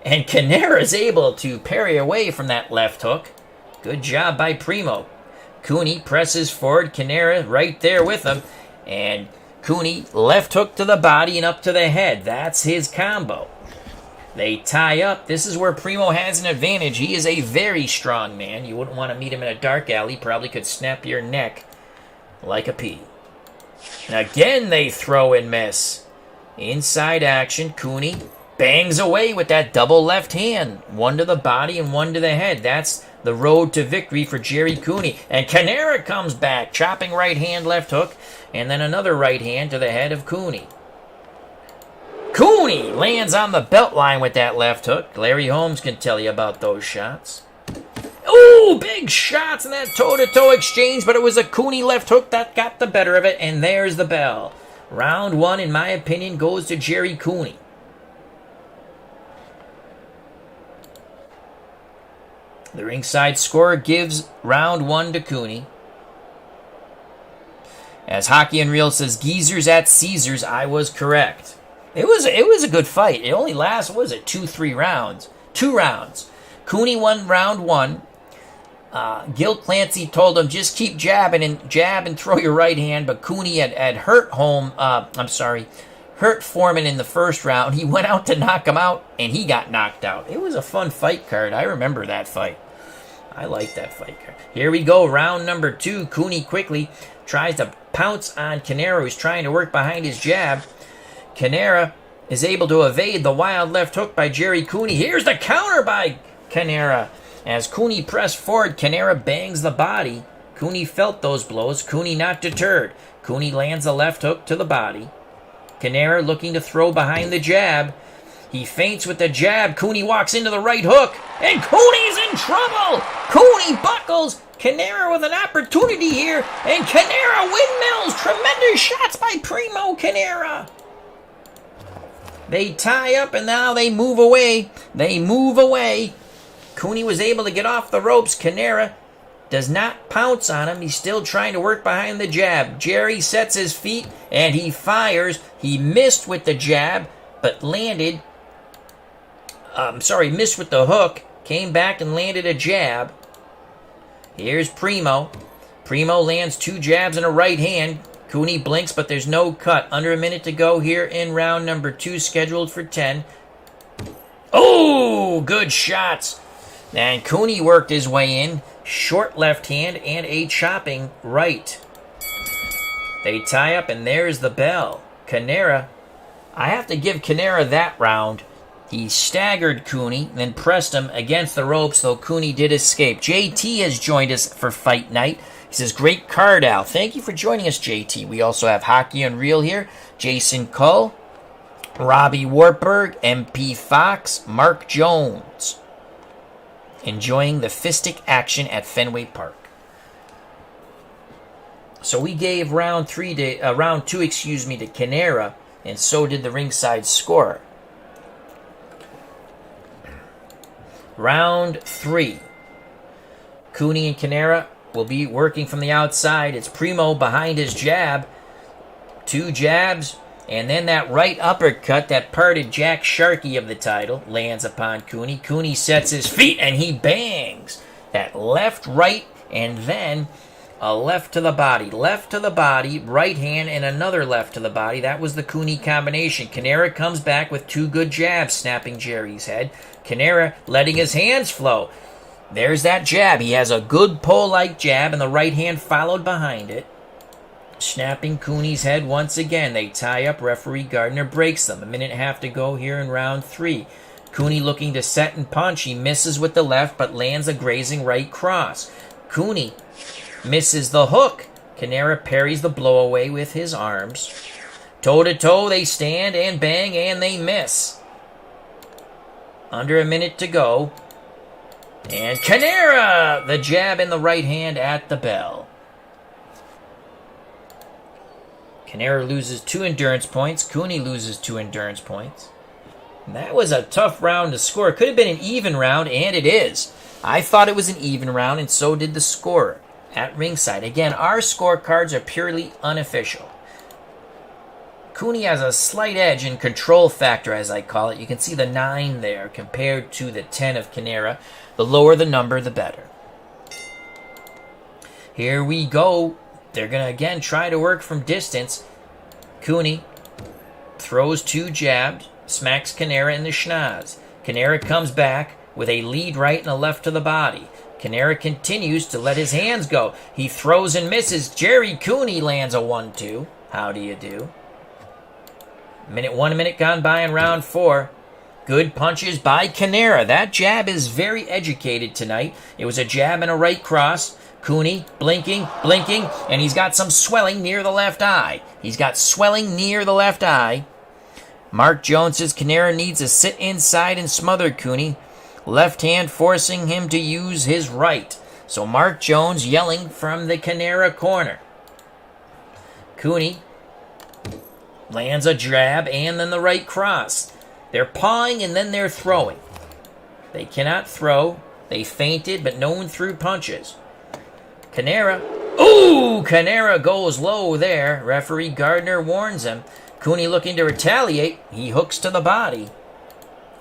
And Canera is able to parry away from that left hook. Good job by Primo. Cooney presses forward. Canera right there with him. And Cooney left hook to the body and up to the head. That's his combo. They tie up. This is where Primo has an advantage. He is a very strong man. You wouldn't want to meet him in a dark alley. Probably could snap your neck like a pea. And again they throw and miss. Inside action. Cooney bangs away with that double left hand. One to the body and one to the head. That's the road to victory for Gerry Cooney. And Canera comes back. Chopping right hand, left hook. And then another right hand to the head of Cooney. Cooney lands on the belt line with that left hook. Larry Holmes can tell you about those shots. Ooh, big shots in that toe-to-toe exchange, but it was a Cooney left hook that got the better of it, and there's the bell. Round 1, in my opinion, goes to Gerry Cooney. The ringside scorer gives round 1 to Cooney. As Hockey Unreal says, geezers at Caesars, I was correct. It was a good fight. It only lasts, 2-3 rounds? 2 rounds. Cooney won round 1. Gil Clancy told him, just keep jabbing and jab and throw your right hand, but Cooney had hurt Foreman in the first round. He went out to knock him out, and he got knocked out. It was a fun fight card. I remember that fight. I like that fight card. Here we go, round number 2. Cooney quickly tries to pounce on Canera, who's trying to work behind his jab. Canera is able to evade the wild left hook by Gerry Cooney. Here's the counter by Canera. As Cooney pressed forward, Canera bangs the body. Cooney felt those blows. Cooney not deterred. Cooney lands a left hook to the body. Canera looking to throw behind the jab. He feints with the jab. Cooney walks into the right hook. And Cooney's in trouble. Cooney buckles. Canera with an opportunity here. And Canera windmills. Tremendous shots by Primo Canera. They tie up and now they move away. Cooney was able to get off the ropes. Canera does not pounce on him. He's still trying to work behind the jab. Gerry sets his feet and he fires. He missed with the jab, but missed with the hook. Came back and landed a jab. Here's Primo. Primo lands 2 jabs and a right hand. Cooney blinks, but there's no cut. Under a minute to go here in round number 2, scheduled for 10. Oh, good shots. And Cooney worked his way in. Short left hand and a chopping right. They tie up, and there's the bell. Canera, I have to give Canera that round. He staggered Cooney, then pressed him against the ropes, though Cooney did escape. JT has joined us for Fight Night. He says, great card, Al. Thank you for joining us, JT. We also have Hockey Unreal here. Jason Cull, Robbie Wartburg, MP Fox, Mark Jones. Enjoying the fistic action at Fenway Park. So we gave round 2, to Canera, and so did the ringside scorer. Round 3. Cooney and Canera will be working from the outside. It's Primo behind his jab. 2 jabs, and then that right uppercut that parted Jack Sharkey of the title lands upon Cooney. Cooney sets his feet, and he bangs that left, right, and then a left to the body, right hand, and another left to the body. That was the Cooney combination. Canera comes back with 2 good jabs, snapping Gerry's head. Canera letting his hands flow. There's that jab. He has a good pole-like jab, and the right hand followed behind it, snapping Cooney's head once again. They tie up. Referee Gardner breaks them. 1.5 to go here in round 3. Cooney looking to set and punch. He misses with the left, but lands a grazing right cross. Cooney misses the hook. Canera parries the blow away with his arms. Toe-to-toe, they stand and bang, and they miss. Under a minute to go. And Canera, the jab in the right hand at the bell. Canera loses 2 endurance points. Cooney loses 2 endurance points. And that was a tough round to score. It could have been an even round, and it is. I thought it was an even round, and so did the scorer at ringside. Again, our scorecards are purely unofficial. Cooney has a slight edge in control factor, as I call it. You can see the 9 there compared to the 10 of Canera. The lower the number, the better. Here we go. They're going to, again, try to work from distance. Cooney throws 2 jabs, smacks Canera in the schnoz. Canera comes back with a lead right and a left to the body. Canera continues to let his hands go. He throws and misses. Gerry Cooney lands a 1-2. How do you do? 1 minute gone by in round 4. Good punches by Canera. That jab is very educated tonight. It was a jab and a right cross. Cooney blinking, and he's got some swelling near the left eye. Mark Jones says Canera needs to sit inside and smother Cooney. Left hand forcing him to use his right. So Mark Jones yelling from the Canera corner. Cooney lands a jab and then the right cross. They're pawing and then they're throwing. They cannot throw. They feinted, but no one threw punches. Canera. Ooh! Canera goes low there. Referee Gardner warns him. Cooney looking to retaliate. He hooks to the body.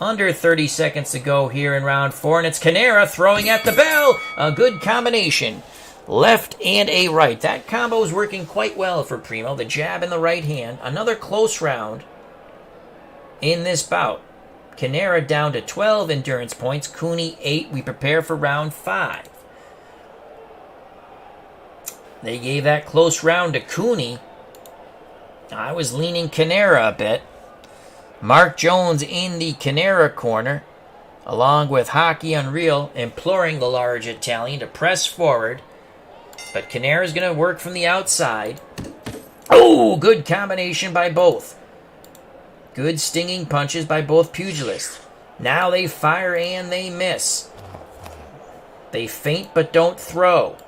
Under 30 seconds to go here in round 4, and it's Canera throwing at the bell. A good combination. Left and a right. That combo is working quite well for Primo. The jab in the right hand. Another close round in this bout. Canera down to 12 endurance points. Cooney 8. We prepare for round 5. They gave that close round to Cooney. I was leaning Canera a bit. Mark Jones in the Canera corner, along with Hockey Unreal, imploring the large Italian to press forward. But Canera's going to work from the outside. Oh, good combination by both. Good stinging punches by both pugilists. Now they fire and they miss. They feint but don't throw.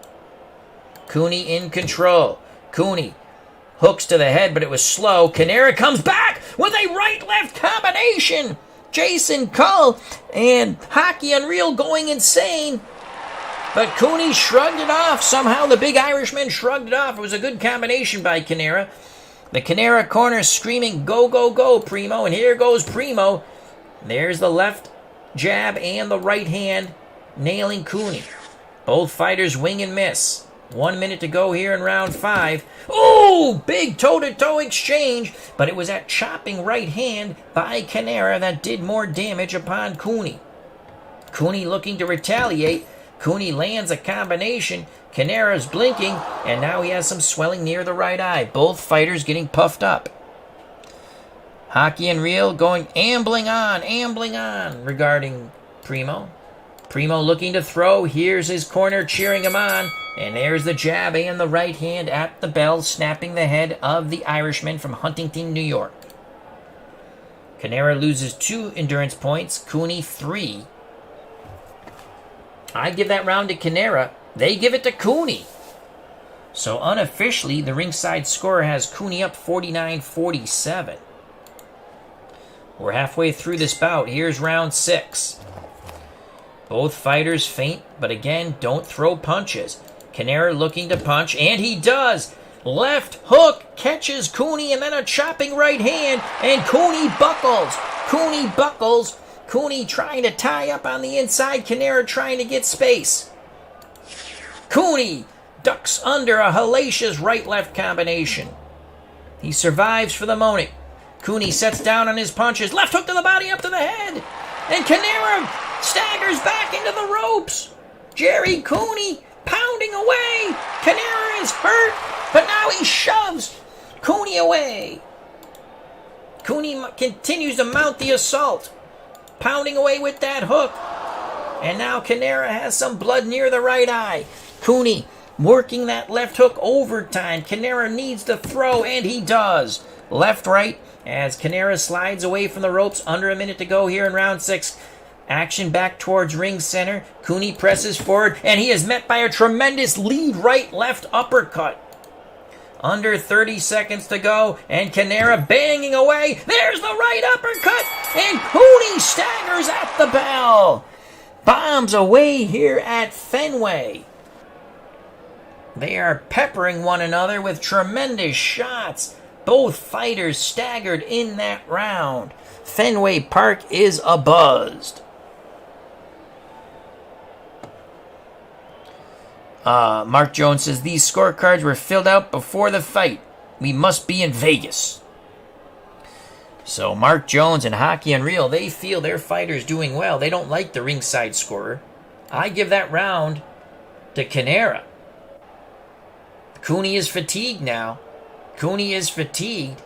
Cooney in control. Cooney hooks to the head, but it was slow. Canera comes back with a right-left combination. Jason Cull and Hockey Unreal going insane. But Cooney shrugged it off. Somehow the big Irishman shrugged it off. It was a good combination by Canera. The Canera corner screaming, go, go, go, Primo. And here goes Primo. There's the left jab and the right hand nailing Cooney. Both fighters wing and miss. 1 minute to go here in round 5. Oh, big toe-to-toe exchange. But it was that chopping right hand by Canera that did more damage upon Cooney. Cooney looking to retaliate. Cooney lands a combination. Canera's blinking, and now he has some swelling near the right eye. Both fighters getting puffed up. Hockey Unreal going ambling on regarding Primo. Primo looking to throw. Here's his corner cheering him on. And there's the jab and the right hand at the bell, snapping the head of the Irishman from Huntington, New York. Canera loses 2 endurance points. Cooney 3. I give that round to Canera. They give it to Cooney. So unofficially, the ringside scorer has Cooney up 49-47. We're halfway through this bout. Here's round 6. Both fighters feint, but again, don't throw punches. Canera looking to punch, and he does. Left hook catches Cooney, and then a chopping right hand, and Cooney buckles. Cooney buckles. Cooney trying to tie up on the inside. Canera trying to get space. Cooney ducks under a hellacious right-left combination. He survives for the moment. Cooney sets down on his punches. Left hook to the body, up to the head. And Canera staggers back into the ropes. Gerry Cooney pounding away. Canera is hurt, but now he shoves Cooney away. Cooney continues to mount the assault, pounding away with that hook. And now Canera has some blood near the right eye. Cooney working that left hook overtime. Canera needs to throw, and he does. Left-right as Canera slides away from the ropes. Under a minute to go here in round 6. Action back towards ring center. Cooney presses forward, and he is met by a tremendous lead right-left uppercut. Under 30 seconds to go, and Canera banging away. There's the right uppercut, and Cooney staggers at the bell. Bombs away here at Fenway. They are peppering one another with tremendous shots. Both fighters staggered in that round. Fenway Park is abuzzed. Mark Jones says, these scorecards were filled out before the fight. We must be in Vegas. So Mark Jones and Hockey Unreal, they feel their fighter's doing well. They don't like the ringside scorer. I give that round to Canera. Cooney is fatigued now. Cooney is fatigued.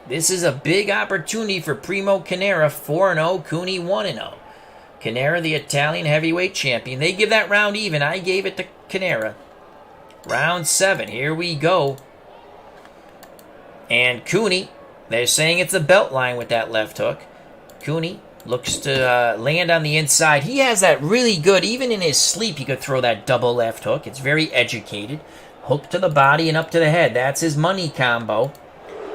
This is a big opportunity for Primo Canera, 4-0, Cooney 1-0. Canera, the Italian heavyweight champion. They give that round even. I gave it to Canera. Round 7. Here we go. And Cooney, they're saying it's a belt line with that left hook. Cooney looks to land on the inside. He has that really good, even in his sleep, he could throw that double left hook. It's very educated. Hook to the body and up to the head. That's his money combo.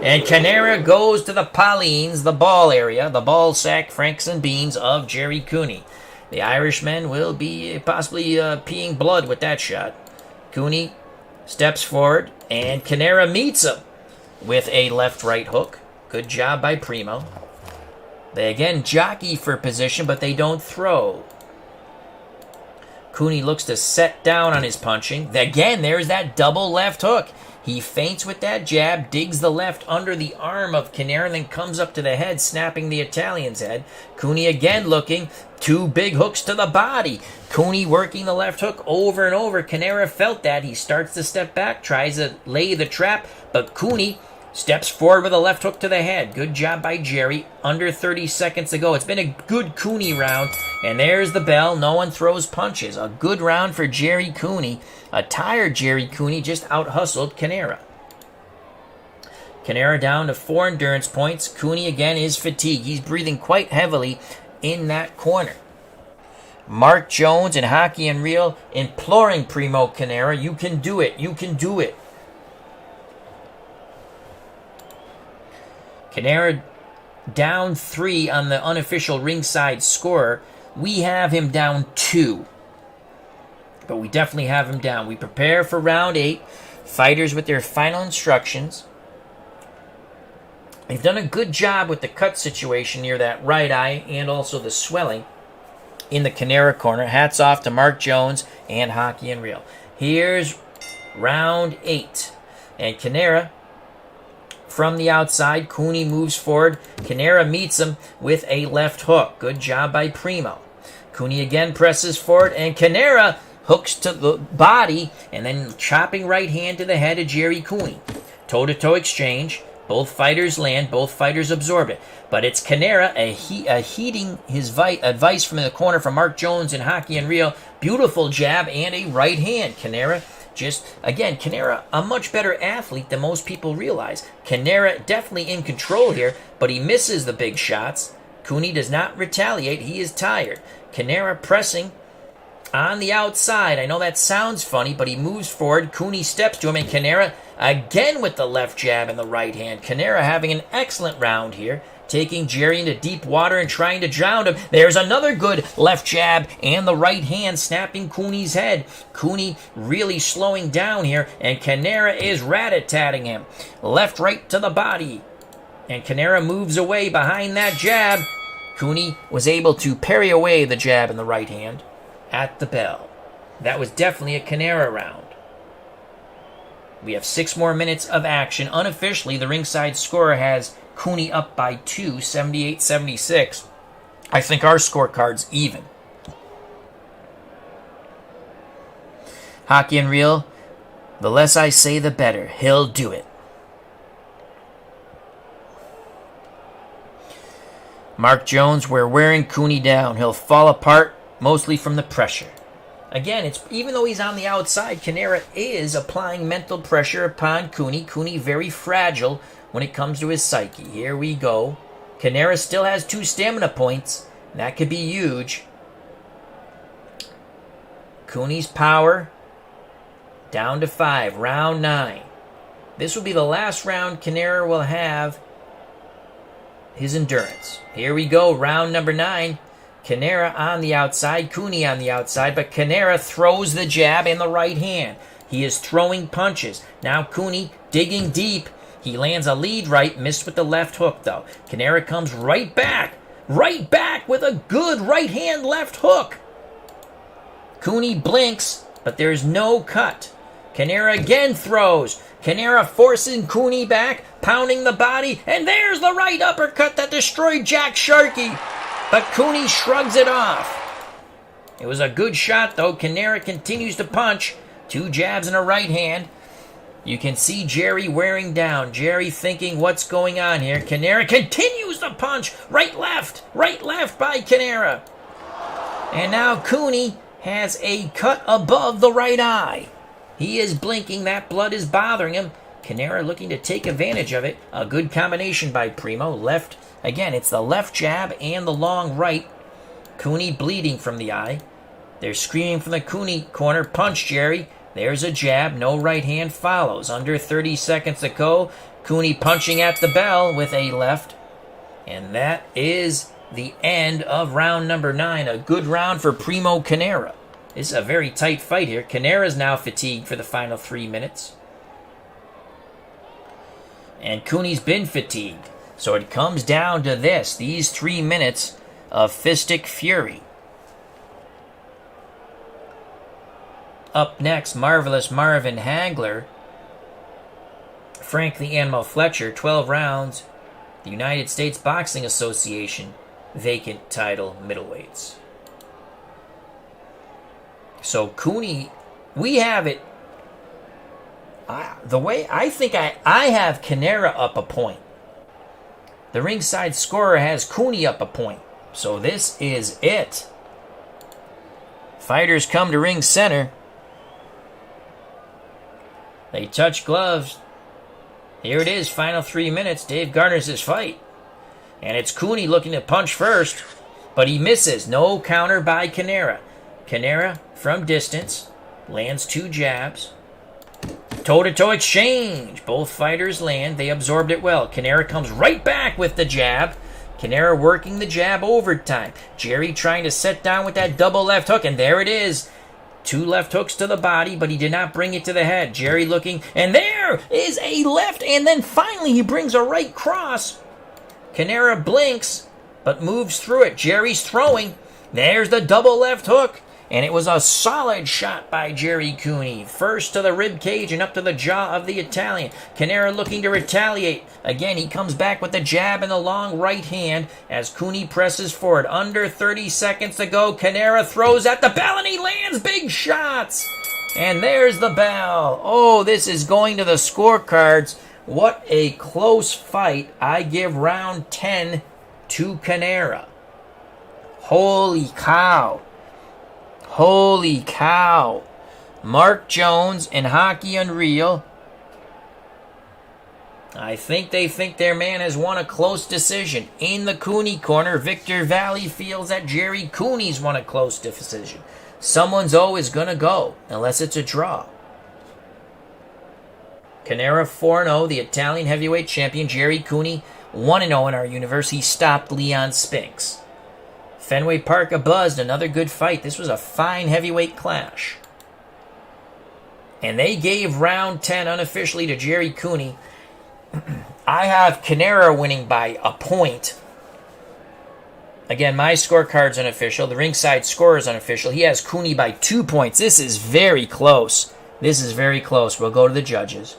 And Canera goes to the Paulines, the ball area, the ball sack, Franks and beans of Gerry Cooney. The Irishman will be possibly peeing blood with that shot. Cooney steps forward, and Canera meets him with a left-right hook. Good job by Primo. They again jockey for position, but they don't throw. Cooney looks to set down on his punching. Again, there's that double left hook. He feints with that jab, digs the left under the arm of Canera, and then comes up to the head, snapping the Italian's head. Cooney again looking. 2 big hooks to the body. Cooney working the left hook over and over. Canera felt that. He starts to step back, tries to lay the trap, but Cooney steps forward with a left hook to the head. Good job by Gerry. Under 30 seconds to go. It's been a good Cooney round. And there's the bell. No one throws punches. A good round for Gerry Cooney. A tired Gerry Cooney just out-hustled Canera. Canera down to 4 endurance points. Cooney again is fatigued. He's breathing quite heavily in that corner. Mark Jones and Hockey Unreal imploring Primo Canera, you can do it. You can do it. Canera down 3 on the unofficial ringside score. We have him down 2. But we definitely have him down. We prepare for round 8. Fighters with their final instructions. They've done a good job with the cut situation near that right eye and also the swelling in the Canera corner. Hats off to Mark Jones and Hockey Unreal. Here's round 8. And Canera from the outside. Cooney moves forward. Canera meets him with a left hook. Good job by Primo. Cooney again presses forward, and Canera hooks to the body, and then chopping right hand to the head of Gerry Cooney. Toe-to-toe exchange. Both fighters land. Both fighters absorb it. But it's Canera heeding his advice from the corner from Mark Jones and Hockey Unreal. Beautiful jab and a right hand. Canera Canera, a much better athlete than most people realize. Canera definitely in control here, but he misses the big shots. Cooney does not retaliate. He is tired. Canera pressing on the outside. I know that sounds funny, but he moves forward. Cooney steps to him, and Canera again with the left jab and the right hand. Canera having an excellent round here, taking Gerry into deep water and trying to drown him. There's another good left jab and the right hand snapping Cooney's head. Cooney really slowing down here, and Canera is rat-a-tatting him. Left, right to the body. And Canera moves away behind that jab. Cooney was able to parry away the jab and the right hand at the bell. That was definitely a Canera round. We have 6 more minutes of action. Unofficially, the ringside scorer has Cooney up by 2, 78-76. I think our scorecard's even. Hockey and Reel, the less I say, the better. He'll do it. Mark Jones, we're wearing Cooney down. He'll fall apart, mostly from the pressure. Again, it's even though he's on the outside, Canera is applying mental pressure upon Cooney. Cooney very fragile when it comes to his psyche. Here we go. Canera still has 2 stamina points. That could be huge. Cooney's power down to 5. Round 9. This will be the last round Canera will have his endurance. Here we go. Round number 9. Canera on the outside, Cooney on the outside, but Canera throws the jab and the right hand. He is throwing punches. Now Cooney digging deep. He lands a lead right, missed with the left hook though. Canera comes right back with a good right hand left hook. Cooney blinks, but there's no cut. Canera again throws. Canera forcing Cooney back, pounding the body, and there's the right uppercut that destroyed Jack Sharkey. But Cooney shrugs it off. It was a good shot, though. Canera continues to punch. 2 jabs and a right hand. You can see Gerry wearing down. Gerry thinking, what's going on here? Canera continues to punch. Right, left by Canera. And now Cooney has a cut above the right eye. He is blinking. That blood is bothering him. Canera looking to take advantage of it. A good combination by Primo. Left. Again, it's the left jab and the long right. Cooney bleeding from the eye. They're screaming from the Cooney corner. Punch, Gerry. There's a jab. No right hand follows. Under 30 seconds to go. Cooney punching at the bell with a left. And that is the end of round number 9. A good round for Primo Canera. This is a very tight fight here. Canera is now fatigued for the final 3 minutes. And Cooney's been fatigued. So it comes down to this. These 3 minutes of fistic fury. Up next, Marvelous Marvin Hagler. Frank the Animal Fletcher, 12 rounds. The United States Boxing Association vacant title middleweights. So Cooney, we have it. The way I think I have Canera up a point. The ringside scorer has Cooney up a point. So this is it. Fighters come to ring center. They touch gloves. Here it is, final 3 minutes. Dave Gardner's his fight. And it's Cooney looking to punch first. But he misses. No counter by Canera. Canera, from distance, lands 2 jabs. Toe-to-toe exchange. Both fighters land. They absorbed it well. Canera comes right back with the jab. Canera working the jab overtime. Gerry trying to set down with that double left hook. And there it is. 2 left hooks to the body, but he did not bring it to the head. Gerry looking. And there is a left. And then finally he brings a right cross. Canera blinks, but moves through it. Gerry's throwing. There's the double left hook. And it was a solid shot by Gerry Cooney. First to the rib cage and up to the jaw of the Italian. Canera looking to retaliate. Again, he comes back with the jab and the long right hand as Cooney presses forward. Under 30 seconds to go. Canera throws at the bell and he lands big shots. And there's the bell. Oh, this is going to the scorecards. What a close fight. I give round 10 to Canera. Holy cow. Holy cow. Mark Jones and Hockey Unreal. I think they think their man has won a close decision. In the Cooney corner, Victor Valley feels that Gerry Cooney's won a close decision. Someone's always going to go, unless it's a draw. Canera 4-0, the Italian heavyweight champion. Gerry Cooney 1-0 in our universe. He stopped Leon Spinks. Fenway Park abuzzed, another good fight. This was a fine heavyweight clash. And they gave round 10 unofficially to Gerry Cooney. I have Canera winning by a point. Again, my scorecard's unofficial. The ringside score is unofficial. He has Cooney by 2 points. This is very close. This is very close. We'll go to the judges.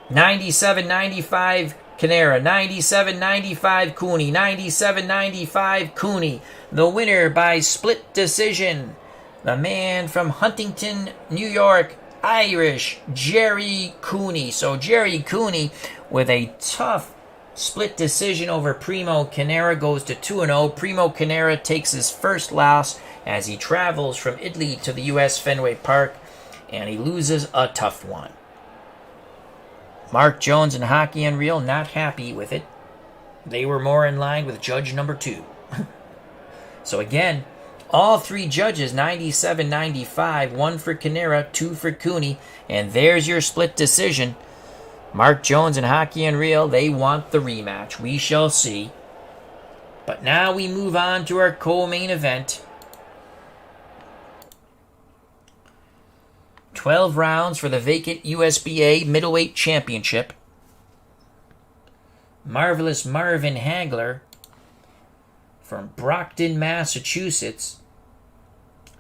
97-95 Canera. 97-95 Cooney. 97-95 Cooney. The winner by split decision. The man from Huntington, New York, Irish, Gerry Cooney. So Gerry Cooney with a tough split decision over Primo Canera goes to 2-0. Primo Canera takes his first loss as he travels from Italy to the U.S. Fenway Park, and he loses a tough one. Mark Jones and Hockey Unreal not happy with it. They were more in line with judge number 2. So again, all 3 judges, 97-95, 1 for Canera, 2 for Cooney, and there's your split decision. Mark Jones and Hockey Unreal, they want the rematch. We shall see. But now we move on to our co-main event. 12 rounds for the vacant USBA Middleweight Championship. Marvelous Marvin Hagler from Brockton, Massachusetts,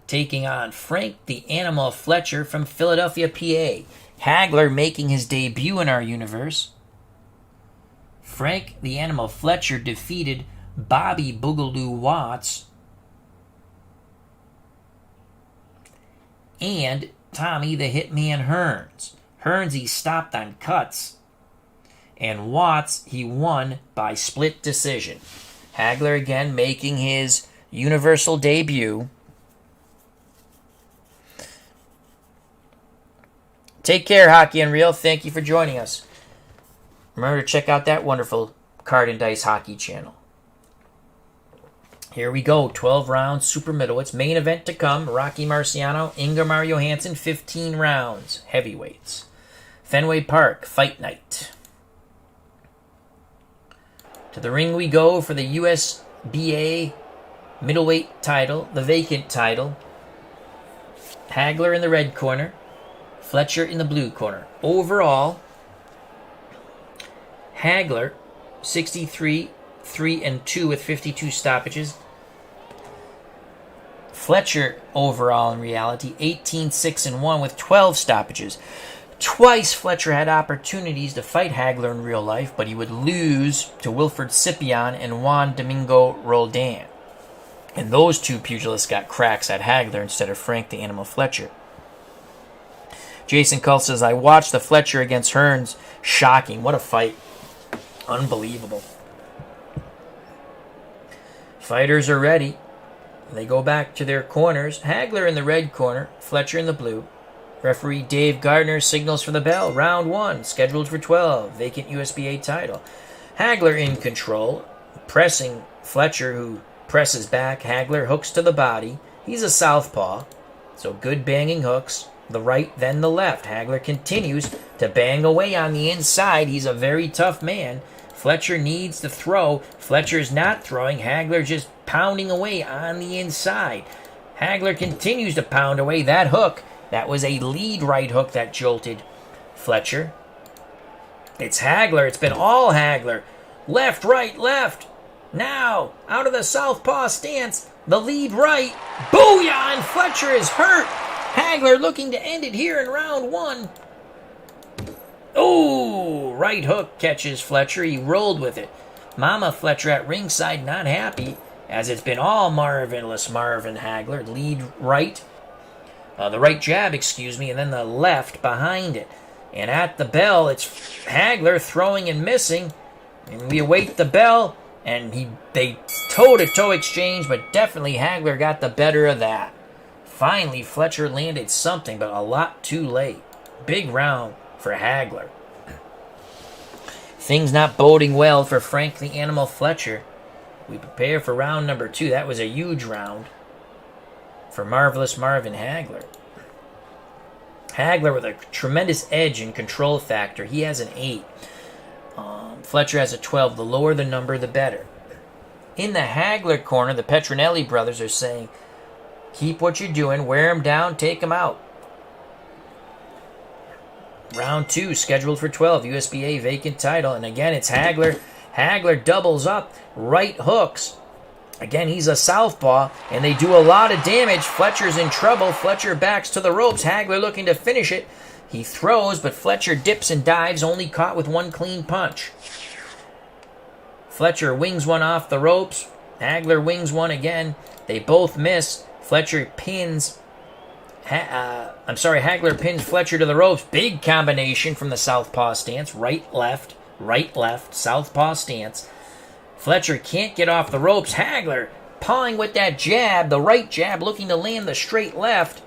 taking on Frank the Animal Fletcher from Philadelphia, PA. Hagler making his debut in our universe. Frank the Animal Fletcher defeated Bobby Boogaloo Watts and Tommy the Hitman Hearns. Hearns he stopped on cuts, and Watts he won by split decision. Hagler again making his universal debut. Take care, Hockey Unreal. Thank you for joining us. Remember to check out that wonderful Card and Dice Hockey channel. Here we go. 12 rounds, super middleweights. Main event to come. Rocky Marciano, Ingemar Johansson, 15 rounds. Heavyweights. Fenway Park, fight night. To the ring we go for the USBA middleweight title, the vacant title. Hagler in the red corner. Fletcher in the blue corner. Overall, Hagler, 63-3-2 with 52 stoppages. Fletcher overall in reality, 18-6-1 with 12 stoppages. Twice Fletcher had opportunities to fight Hagler in real life, but he would lose to Wilfred Scipion and Juan Domingo Roldan. And those two pugilists got cracks at Hagler instead of Frank the Animal Fletcher. Jason Cull says, I watched the Fletcher against Hearns. Shocking. What a fight. Unbelievable. Fighters are ready. They go back to their corners. Hagler in the red corner, Fletcher in the blue. Referee Dave Gardner signals for the bell. Round 1, scheduled for 12. Vacant USBA title. Hagler in control, pressing Fletcher, who presses back. Hagler hooks to the body. He's a southpaw, so good banging hooks. The right, then the left. Hagler continues to bang away on the inside. He's a very tough man. Fletcher needs to throw. Fletcher's not throwing. Hagler just pounding away on the inside. Hagler continues to pound away. That hook, that was a lead right hook that jolted Fletcher. It's Hagler. It's been all Hagler. Left, right, left. Now, out of the southpaw stance, the lead right. Booyah! And Fletcher is hurt. Hagler looking to end it here in round 1. Oh, right hook catches Fletcher. He rolled with it. Mama Fletcher at ringside not happy, as it's been all Marvelous Marvin Hagler. Lead right. The right jab, and then the left behind it. And at the bell, it's Hagler throwing and missing. And we await the bell, and they toe-to-toe exchange, but definitely Hagler got the better of that. Finally, Fletcher landed something, but a lot too late. Big round for Hagler. Things not boding well for Frank the Animal Fletcher. We prepare for round number 2. That was a huge round for Marvelous Marvin Hagler. Hagler with a tremendous edge and control factor. He has an 8. Fletcher has a 12. The lower the number, the better. In the Hagler corner, the Petronelli brothers are saying, keep what you're doing, wear him down, take him out. Round 2, scheduled for 12, USBA vacant title. And again, it's Hagler. Hagler doubles up, right hooks. Again, he's a southpaw, and they do a lot of damage. Fletcher's in trouble. Fletcher backs to the ropes. Hagler looking to finish it. He throws, but Fletcher dips and dives, only caught with one clean punch. Fletcher wings one off the ropes. Hagler wings one again. They both miss. Fletcher pins... Hagler pins Fletcher to the ropes. Big combination from the southpaw stance. Right, left, southpaw stance. Fletcher can't get off the ropes. Hagler pawing with that jab, the right jab, looking to land the straight left.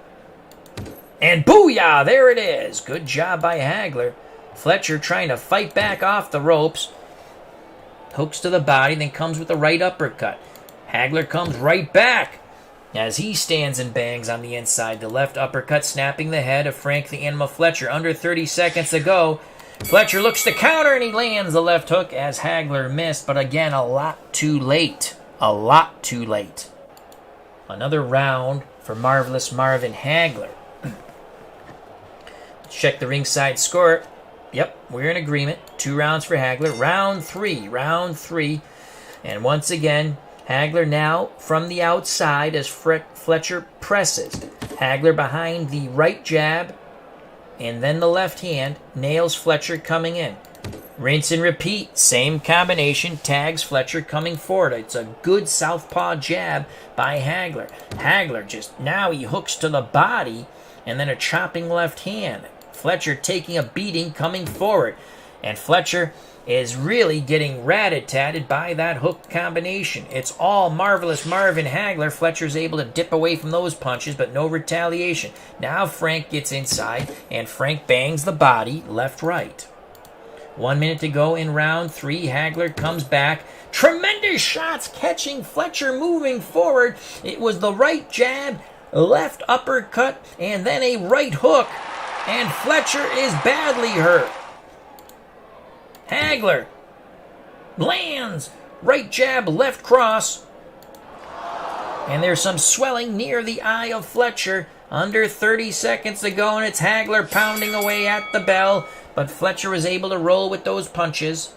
And booyah, there it is. Good job by Hagler. Fletcher trying to fight back off the ropes. Hooks to the body, then comes with the right uppercut. Hagler comes right back as he stands and bangs on the inside. The left uppercut snapping the head of Frank the Animal Fletcher. Under 30 seconds to go. Fletcher looks to counter and he lands the left hook as Hagler missed, but again, a lot too late. Another round for Marvelous Marvin Hagler. Let's check the ringside score. Yep, we're in agreement. 2 rounds for Hagler. Round 3. And once again, Hagler now from the outside as Fletcher presses. Hagler behind the right jab and then the left hand nails Fletcher coming in. Rinse and repeat. Same combination. Tags Fletcher coming forward. It's a good southpaw jab by Hagler. Hagler just now he hooks to the body and then a chopping left hand. Fletcher taking a beating coming forward. And Fletcher is really getting rat-a-tatted by that hook combination. It's all Marvelous Marvin Hagler. Fletcher's able to dip away from those punches, but no retaliation. Now Frank gets inside, and Frank bangs the body left-right. 1 minute to go in round 3. Hagler comes back. Tremendous shots catching Fletcher moving forward. It was the right jab, left uppercut, and then a right hook. And Fletcher is badly hurt. Hagler lands. Right jab, left cross. And there's some swelling near the eye of Fletcher. Under 30 seconds to go, and it's Hagler pounding away at the bell. But Fletcher was able to roll with those punches.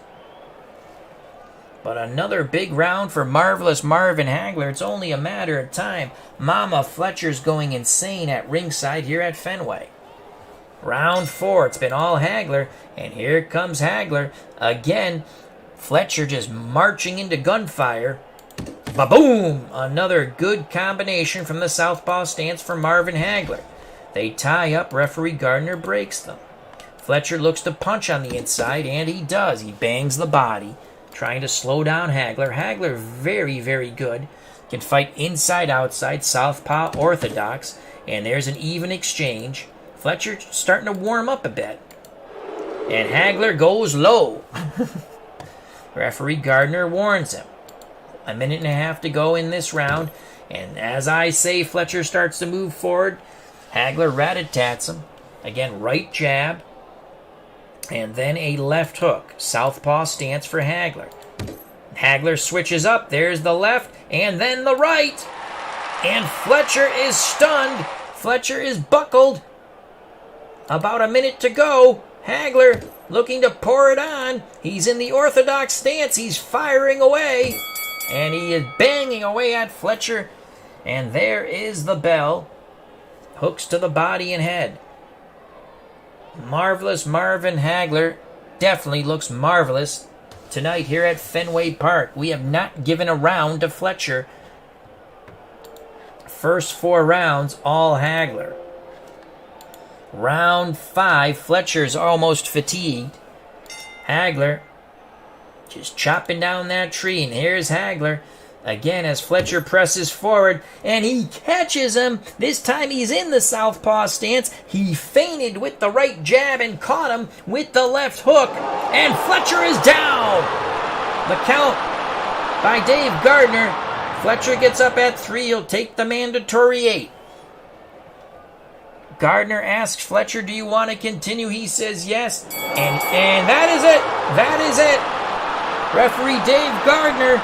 But another big round for Marvelous Marvin Hagler. It's only a matter of time. Mama Fletcher's going insane at ringside here at Fenway. Round 4. It's been all Hagler. And here comes Hagler. Again, Fletcher just marching into gunfire. Ba-boom! Another good combination from the southpaw stance for Marvin Hagler. They tie up. Referee Gardner breaks them. Fletcher looks to punch on the inside, and he does. He bangs the body, trying to slow down Hagler. Hagler very, very good. Can fight inside, outside, southpaw, orthodox. And there's an even exchange. Fletcher starting to warm up a bit. And Hagler goes low. Referee Gardner warns him. 1.5 minutes to go in this round. And as I say, Fletcher starts to move forward. Hagler rat-a-tats him. Again, right jab. And then a left hook. Southpaw stance for Hagler. Hagler switches up. There's the left. And then the right. And Fletcher is stunned. Fletcher is buckled. About 1 minute to go. Hagler looking to pour it on. He's in the orthodox stance. He's firing away. And he is banging away at Fletcher. And there is the bell. Hooks to the body and head. Marvelous Marvin Hagler definitely looks marvelous tonight here at Fenway Park. We have not given a round to Fletcher. First 4 rounds, all Hagler. Round 5, Fletcher's almost fatigued. Hagler just chopping down that tree, and here's Hagler. Again, as Fletcher presses forward, and he catches him. This time he's in the southpaw stance. He feinted with the right jab and caught him with the left hook. And Fletcher is down. The count by Dave Gardner. Fletcher gets up at 3. He'll take the mandatory 8. Gardner asks Fletcher, do you want to continue? He says yes. And that is it. That is it. Referee Dave Gardner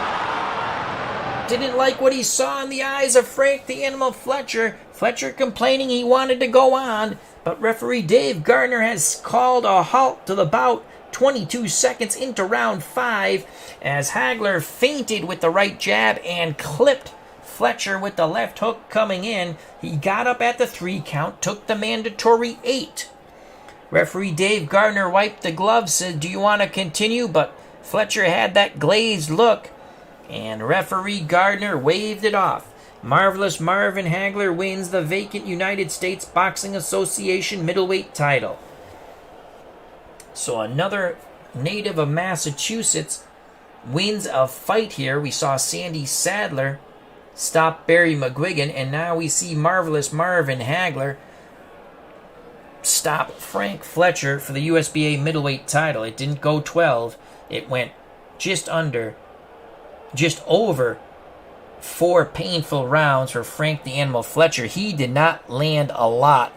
didn't like what he saw in the eyes of Frank the Animal Fletcher. Fletcher complaining he wanted to go on, but referee Dave Gardner has called a halt to the bout 22 seconds into round 5 as Hagler feinted with the right jab and clipped Fletcher with the left hook coming in. He got up at the 3 count, took the mandatory 8. Referee Dave Gardner wiped the glove, said, do you want to continue? But Fletcher had that glazed look, and referee Gardner waved it off. Marvelous Marvin Hagler wins the vacant United States Boxing Association middleweight title. So another native of Massachusetts wins a fight here. We saw Sandy Sadler stop Barry McGuigan, and now we see Marvelous Marvin Hagler stop Frank Fletcher for the USBA middleweight title. It didn't go 12. It went just over 4 painful rounds for Frank the Animal Fletcher. He did not land a lot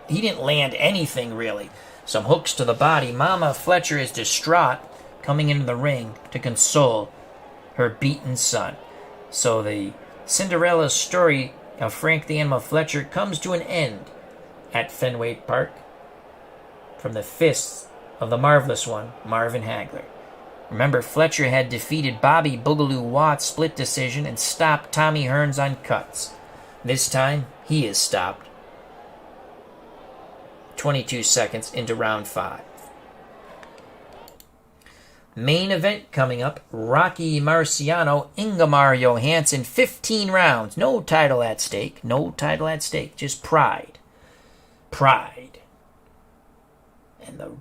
he didn't land anything really. Some hooks to the body. Mama Fletcher is distraught, coming into the ring to console her beaten son. So the Cinderella story of Frank the Animal Fletcher comes to an end at Fenway Park from the fists of the marvelous one, Marvin Hagler. Remember, Fletcher had defeated Bobby Boogaloo Watts split decision and stopped Tommy Hearns on cuts. This time, he is stopped 22 seconds into round 5. Main event coming up, Rocky Marciano, Ingemar Johansson, 15 rounds. No title at stake. No title at stake. Just pride. Pride. And the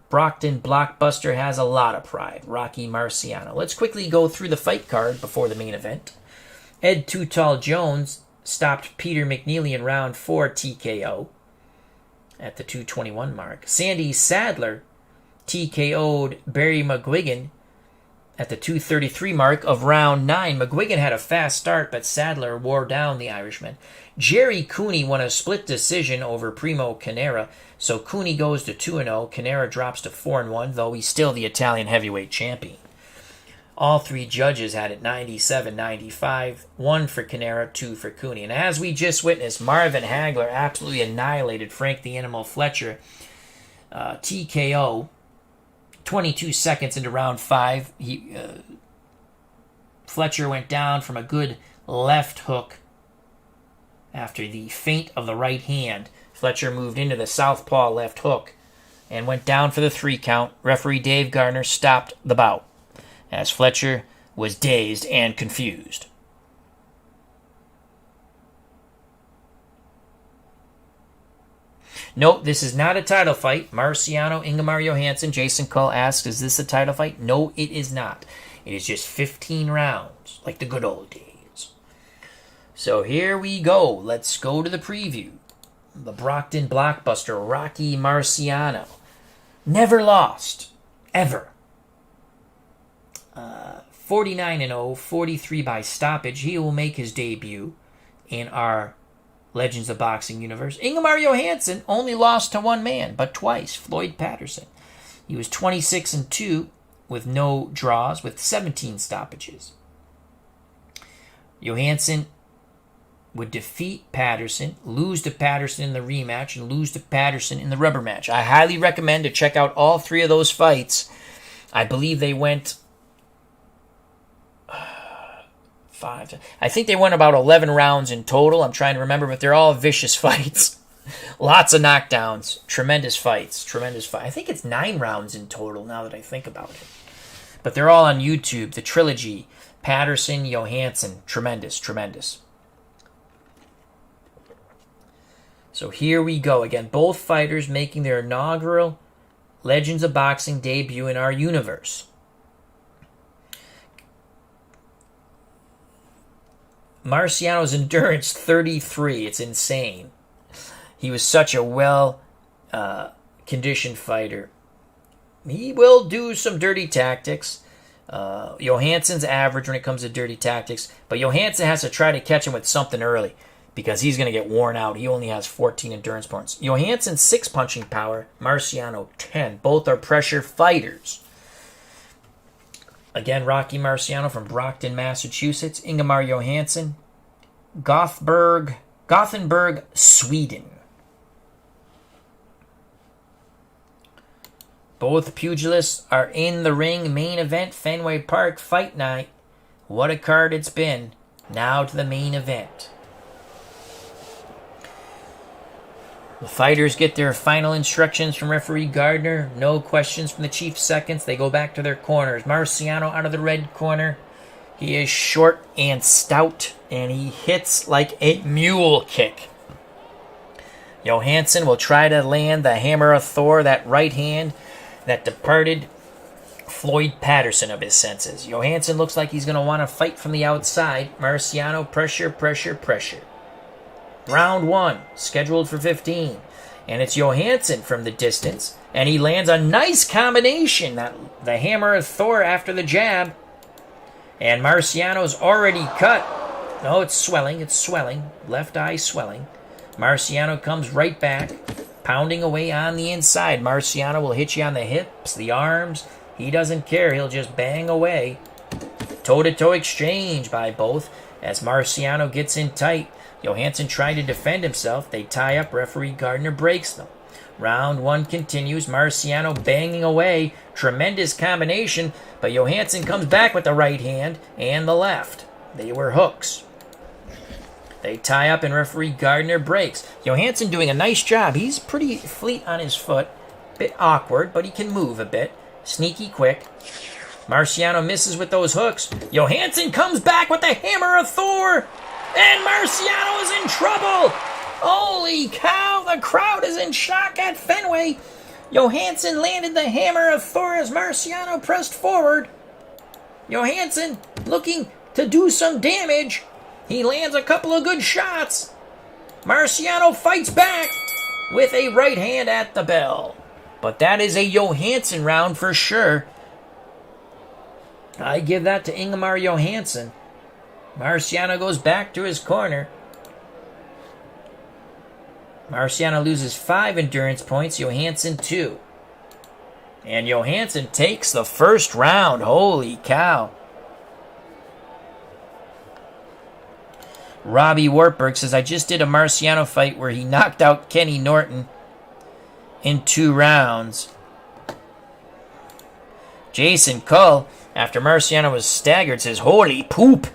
Brockton blockbuster has a lot of pride. Rocky Marciano. Let's quickly go through the fight card before the main event. Ed Too Tall Jones stopped Peter McNeely in round 4 TKO at the 2:21 mark. Sandy Sadler TKO'd Barry McGuigan at the 2:33 mark of round 9. McGuigan had a fast start, but Sadler wore down the Irishman. Gerry Cooney won a split decision over Primo Canera, so Cooney goes to 2-0. Canera drops to 4-1, though he's still the Italian heavyweight champion. All 3 judges had it 97-95, 1 for Canera, 2 for Cooney. And as we just witnessed, Marvin Hagler absolutely annihilated Frank the Animal Fletcher. TKO, 22 seconds into round 5. Fletcher went down from a good left hook after the feint of the right hand. Fletcher moved into the southpaw left hook and went down for the 3 count. Referee Dave Gardner stopped the bout as Fletcher was dazed and confused. Note, this is not a title fight. Marciano, Ingemar Johansson, Jason Cull asks, is this a title fight? No, it is not. It is just 15 rounds, like the good old days. So here we go. Let's go to the preview. The Brockton blockbuster, Rocky Marciano. Never lost. Ever. 49-0, 43 by stoppage. He will make his debut in our Legends of Boxing universe. Ingemar Johansson only lost to one man, but twice, Floyd Patterson. He was 26-2 with no draws, with 17 stoppages. Johansson would defeat Patterson, lose to Patterson in the rematch, and lose to Patterson in the rubber match. I highly recommend to check out all 3 of those fights. I believe they went 5. I think they went about 11 rounds in total. I'm trying to remember, but they're all vicious fights. Lots of knockdowns. Tremendous fights. Tremendous fight. I think it's 9 rounds in total now that I think about it. But they're all on YouTube. The trilogy. Patterson, Johansson. Tremendous. Tremendous. So here we go. Again, both fighters making their inaugural Legends of Boxing debut in our universe. Marciano's endurance, 33. It's insane. He was such a well-conditioned fighter. He will do some dirty tactics, Johansson's average when it comes to dirty tactics, but Johansson has to try to catch him with something early because he's going to get worn out. He only has 14 endurance points. Johansson 6 punching power, Marciano 10. Both are pressure fighters. Again, Rocky Marciano from Brockton, Massachusetts. Ingemar Johansson, Gothenburg, Sweden. Both pugilists are in the ring. Main event, Fenway Park, fight night. What a card it's been. Now to the main event. The fighters get their final instructions from referee Gardner. No questions from the chief seconds. They go back to their corners. Marciano out of the red corner. He is short and stout, and he hits like a mule kick. Johansson will try to land the hammer of Thor, that right hand that departed Floyd Patterson of his senses. Johansson looks like he's going to want to fight from the outside. Marciano, pressure, pressure, pressure. Round 1, scheduled for 15. And it's Johansson from the distance. And he lands a nice combination. The hammer of Thor after the jab. And Marciano's already cut. No, it's swelling. It's swelling. Left eye swelling. Marciano comes right back, pounding away on the inside. Marciano will hit you on the hips, the arms. He doesn't care. He'll just bang away. Toe-to-toe exchange by both as Marciano gets in tight. Johansson trying to defend himself. They tie up. Referee Gardner breaks them. Round 1 continues. Marciano banging away. Tremendous combination, but Johansson comes back with the right hand and the left. They were hooks. They tie up and referee Gardner breaks. Johansson doing a nice job. He's pretty fleet on his foot. Bit awkward, but he can move a bit. Sneaky quick. Marciano misses with those hooks. Johansson comes back with the hammer of Thor. And Marciano is in trouble. Holy cow, the crowd is in shock at Fenway. Johansson landed the hammer of Thor as Marciano pressed forward. Johansson looking to do some damage. He lands a couple of good shots. Marciano fights back with a right hand at the bell. But that is a Johansson round for sure. I give that to Ingemar Johansson. Marciano goes back to his corner. Marciano loses 5 endurance points, Johansson 2. And Johansson takes the first round. Holy cow. Robbie Wartburg says, I just did a Marciano fight where he knocked out Kenny Norton in 2 rounds. Jason Cull, after Marciano was staggered, says, holy poop.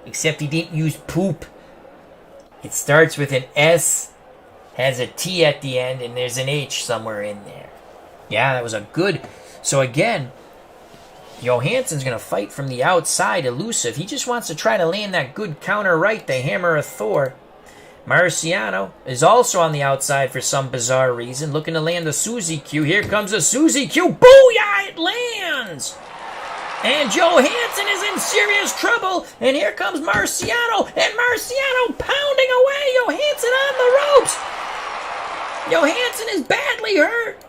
Except he didn't use poop. It starts with an S, has a T at the end, and there's an H somewhere in there. Yeah, that was a good... So again, Johansson's going to fight from the outside, elusive. He just wants to try to land that good counter right, the hammer of Thor. Marciano is also on the outside for some bizarre reason, looking to land the Suzy Q. Here comes a Suzy Q. Booyah! It lands! And Johansson is in serious trouble. And here comes Marciano. And Marciano pounding away. Johansson on the ropes. Johansson is badly hurt.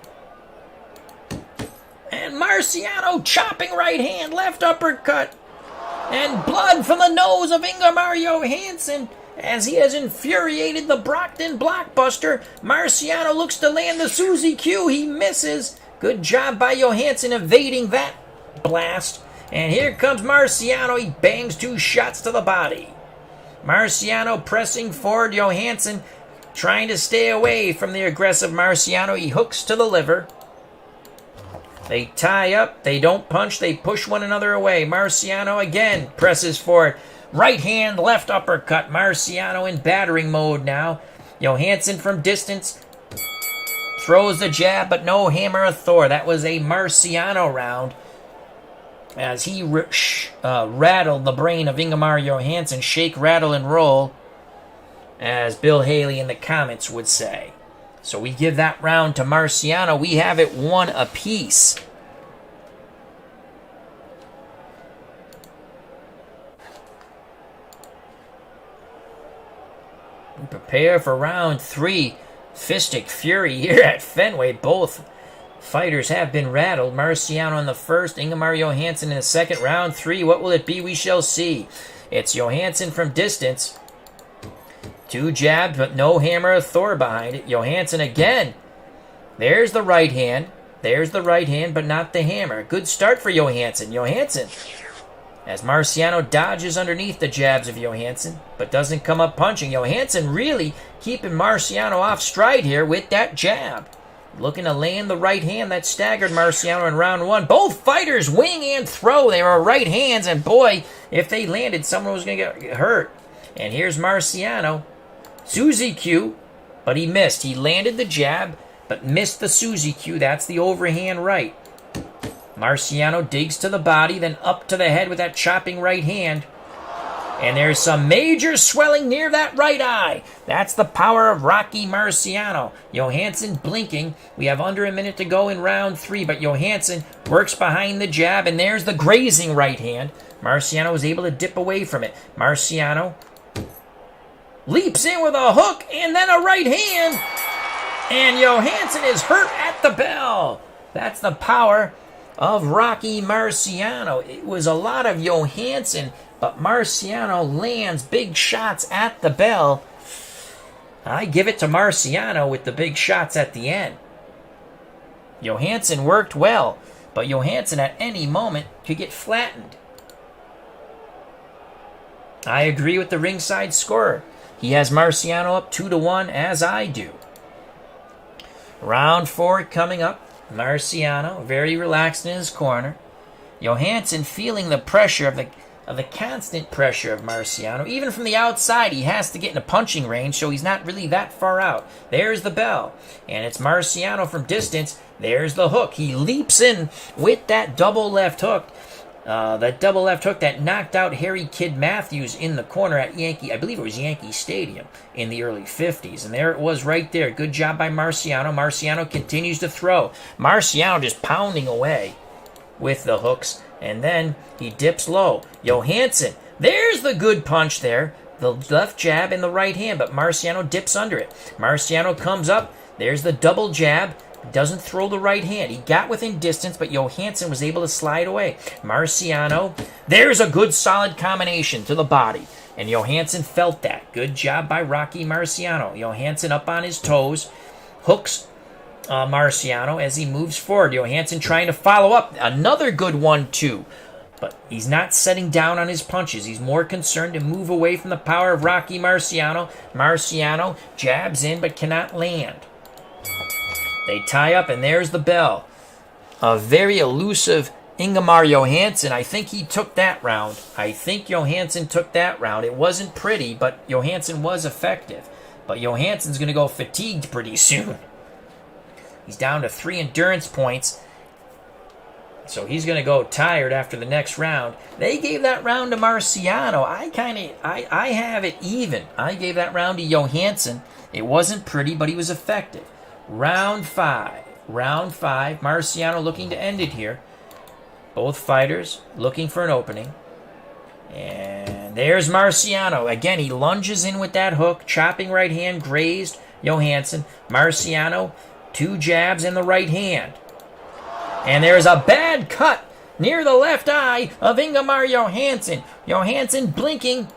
And Marciano chopping right hand, left uppercut. And blood from the nose of Ingemar Johansson as he has infuriated the Brockton blockbuster. Marciano looks to land the Suzy Q. He misses. Good job by Johansson evading that blast. And here comes Marciano. He bangs 2 shots to the body. Marciano pressing forward. Johansson trying to stay away from the aggressive Marciano. He hooks to the liver. They tie up. They don't punch. They push one another away. Marciano again presses forward. Right hand, left uppercut. Marciano in battering mode now. Johansson from distance throws the jab, but no hammer of Thor. That was a Marciano round as he rattled the brain of Ingemar Johansson. Shake, rattle, and roll, as Bill Haley in the comments would say. So we give that round to Marciano. We have it 1 apiece. We prepare for round 3. Fistic Fury here at Fenway. Both Fighters have been rattled. Marciano in the first, Ingemar Johansson in the second. Round 3, what will it be? We shall see. It's Johansson from distance. 2 jabs, but no hammer of Thor behind it. Johansson again. There's the right hand. There's the right hand, but not the hammer. Good start for Johansson. Johansson, as Marciano dodges underneath the jabs of Johansson, but doesn't come up punching. Johansson really keeping Marciano off stride here with that jab. Looking to land the right hand that staggered Marciano in round 1. Both fighters wing and throw. They were right hands, and boy, if they landed, someone was going to get hurt. And here's Marciano. Suzy Q, but he missed. He landed the jab, but missed the Suzy Q. That's the overhand right. Marciano digs to the body, then up to the head with that chopping right hand. And there's some major swelling near that right eye. That's the power of Rocky Marciano. Johansson blinking. We have under a minute to go in round 3, but Johansson works behind the jab, and there's the grazing right hand. Marciano was able to dip away from it. Marciano leaps in with a hook, and then a right hand. And Johansson is hurt at the bell. That's the power of Rocky Marciano. It was a lot of Johansson, but Marciano lands big shots at the bell. I give it to Marciano with the big shots at the end. Johansson worked well, but Johansson at any moment could get flattened. I agree with the ringside scorer. He has Marciano up 2-1, as I do. Round 4 coming up. Marciano very relaxed in his corner. Johansson feeling the pressure of the constant pressure of Marciano. Even from the outside, he has to get in a punching range, so he's not really that far out. There's the bell, and it's Marciano from distance. There's the hook. He leaps in with that double left hook. That double left hook that knocked out Harry Kid Matthews in the corner at I believe it was Yankee Stadium in the early 50s. And there it was right there. Good job by Marciano. Marciano continues to throw. Marciano just pounding away with the hooks. And then he dips low. Johansson, there's the good punch there. The left jab and the right hand, but Marciano dips under it. Marciano comes up. There's the double jab. Doesn't throw the right hand. He got within distance, but Johansson was able to slide away. Marciano, there's a good solid combination to the body. And Johansson felt that. Good job by Rocky Marciano. Johansson up on his toes. Hooks Marciano as he moves forward. Johansson trying to follow up. Another good 1-2. But he's not setting down on his punches. He's more concerned to move away from the power of Rocky Marciano. Marciano jabs in but cannot land. They tie up, and there's the bell. A very elusive Ingemar Johansson. I think he took that round. I think Johansson took that round. It wasn't pretty, but Johansson was effective. But Johansson's going to go fatigued pretty soon. He's down to 3 endurance points. So he's going to go tired after the next round. They gave that round to Marciano. I have it even. I gave that round to Johansson. It wasn't pretty, but he was effective. Round 5. Marciano looking to end it here. Both fighters looking for an opening. And there's Marciano. Again, he lunges in with that hook. Chopping right hand, grazed Johansson. Marciano, 2 jabs in the right hand. And there's a bad cut near the left eye of Ingemar Johansson. Johansson blinking.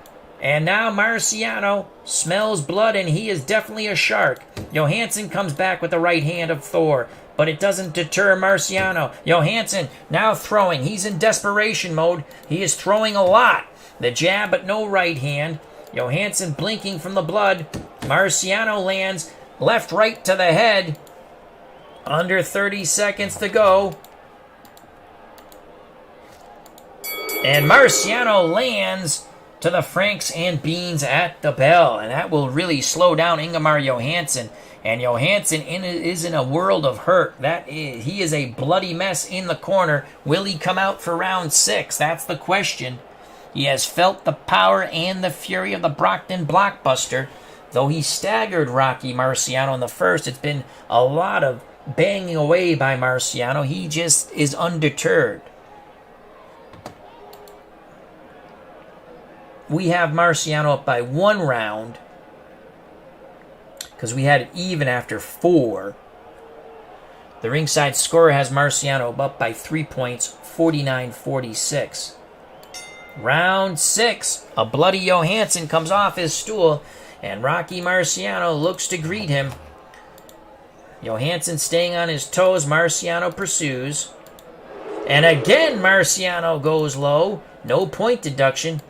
And now Marciano smells blood, and he is definitely a shark. Johansson comes back with the right hand of Thor, but it doesn't deter Marciano. Johansson now throwing. He's in desperation mode. He is throwing a lot. The jab, but no right hand. Johansson blinking from the blood. Marciano lands left right to the head. Under 30 seconds to go. And Marciano lands to the Franks and Beans at the bell. And that will really slow down Ingemar Johansson. And Johansson is in a world of hurt. He is a bloody mess in the corner. Will he come out for round 6? That's the question. He has felt the power and the fury of the Brockton blockbuster. Though he staggered Rocky Marciano in the first, it's been a lot of banging away by Marciano. He just is undeterred. We have Marciano up by 1 round because we had it even after 4. The ringside scorer has Marciano up by 3 points, 49-46. Round 6. A bloody Johansson comes off his stool, and Rocky Marciano looks to greet him. Johansson staying on his toes. Marciano pursues. And again, Marciano goes low. No point deduction.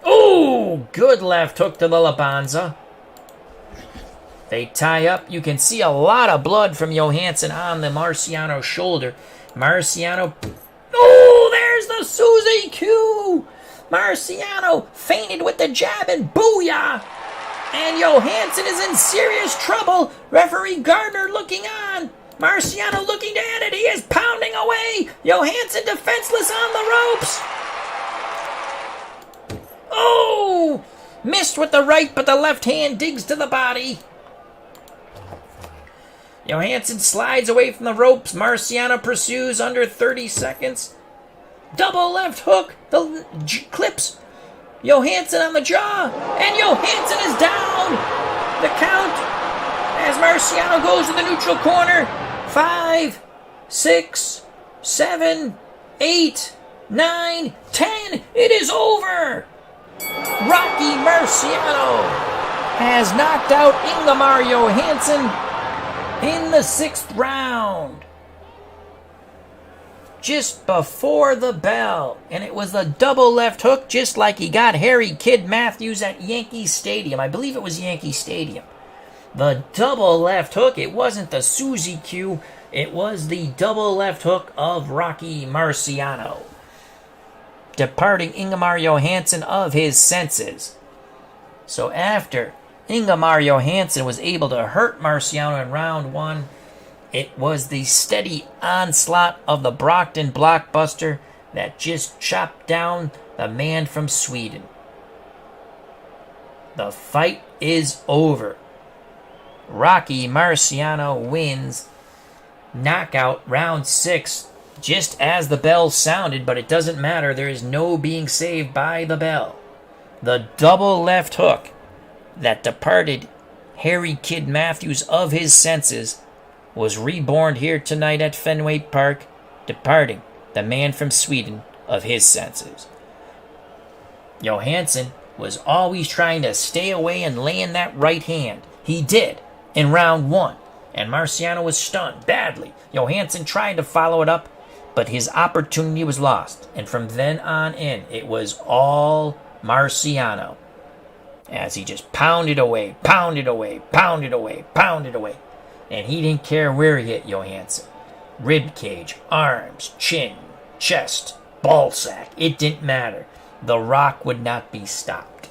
Oh, good left hook to the Labanza. They tie up. You can see a lot of blood from Johansson on the Marciano shoulder. Marciano. Oh, there's the Susie Q. Marciano fainted with the jab and booyah. And Johansson is in serious trouble. Referee Gardner looking on. Marciano looking to end it. He is pounding away. Johansson defenseless on the ropes. Oh! Missed with the right, but the left hand digs to the body. Johansson slides away from the ropes. Marciano pursues under 30 seconds. Double left hook. The clips Johansson on the jaw. And Johansson is down. The count as Marciano goes to the neutral corner. 5, 6, 7, 8, 9, 10. It is over. Rocky Marciano has knocked out Ingemar Johansson in the 6th round. Just before the bell. And it was the double left hook, just like he got Harry Kid Matthews at Yankee Stadium. I believe it was Yankee Stadium. The double left hook. It wasn't the Susie Q. It was the double left hook of Rocky Marciano, departing Ingemar Johansson of his senses. So after Ingemar Johansson was able to hurt Marciano in round 1, it was the steady onslaught of the Brockton blockbuster that just chopped down the man from Sweden. The fight is over. Rocky Marciano wins knockout round 6 just as the bell sounded, but it doesn't matter. There is no being saved by the bell. The double left hook that departed Harry Kid Matthews of his senses was reborn here tonight at Fenway Park, departing the man from Sweden of his senses. Johansson was always trying to stay away and land that right hand. He did in round 1, and Marciano was stunned badly. Johansson tried to follow it up, but his opportunity was lost, and from then on in, it was all Marciano as he just pounded away, pounded away, pounded away, pounded away. And he didn't care where he hit Johansson. Rib cage, arms, chin, chest, ball sack. It didn't matter. The Rock would not be stopped.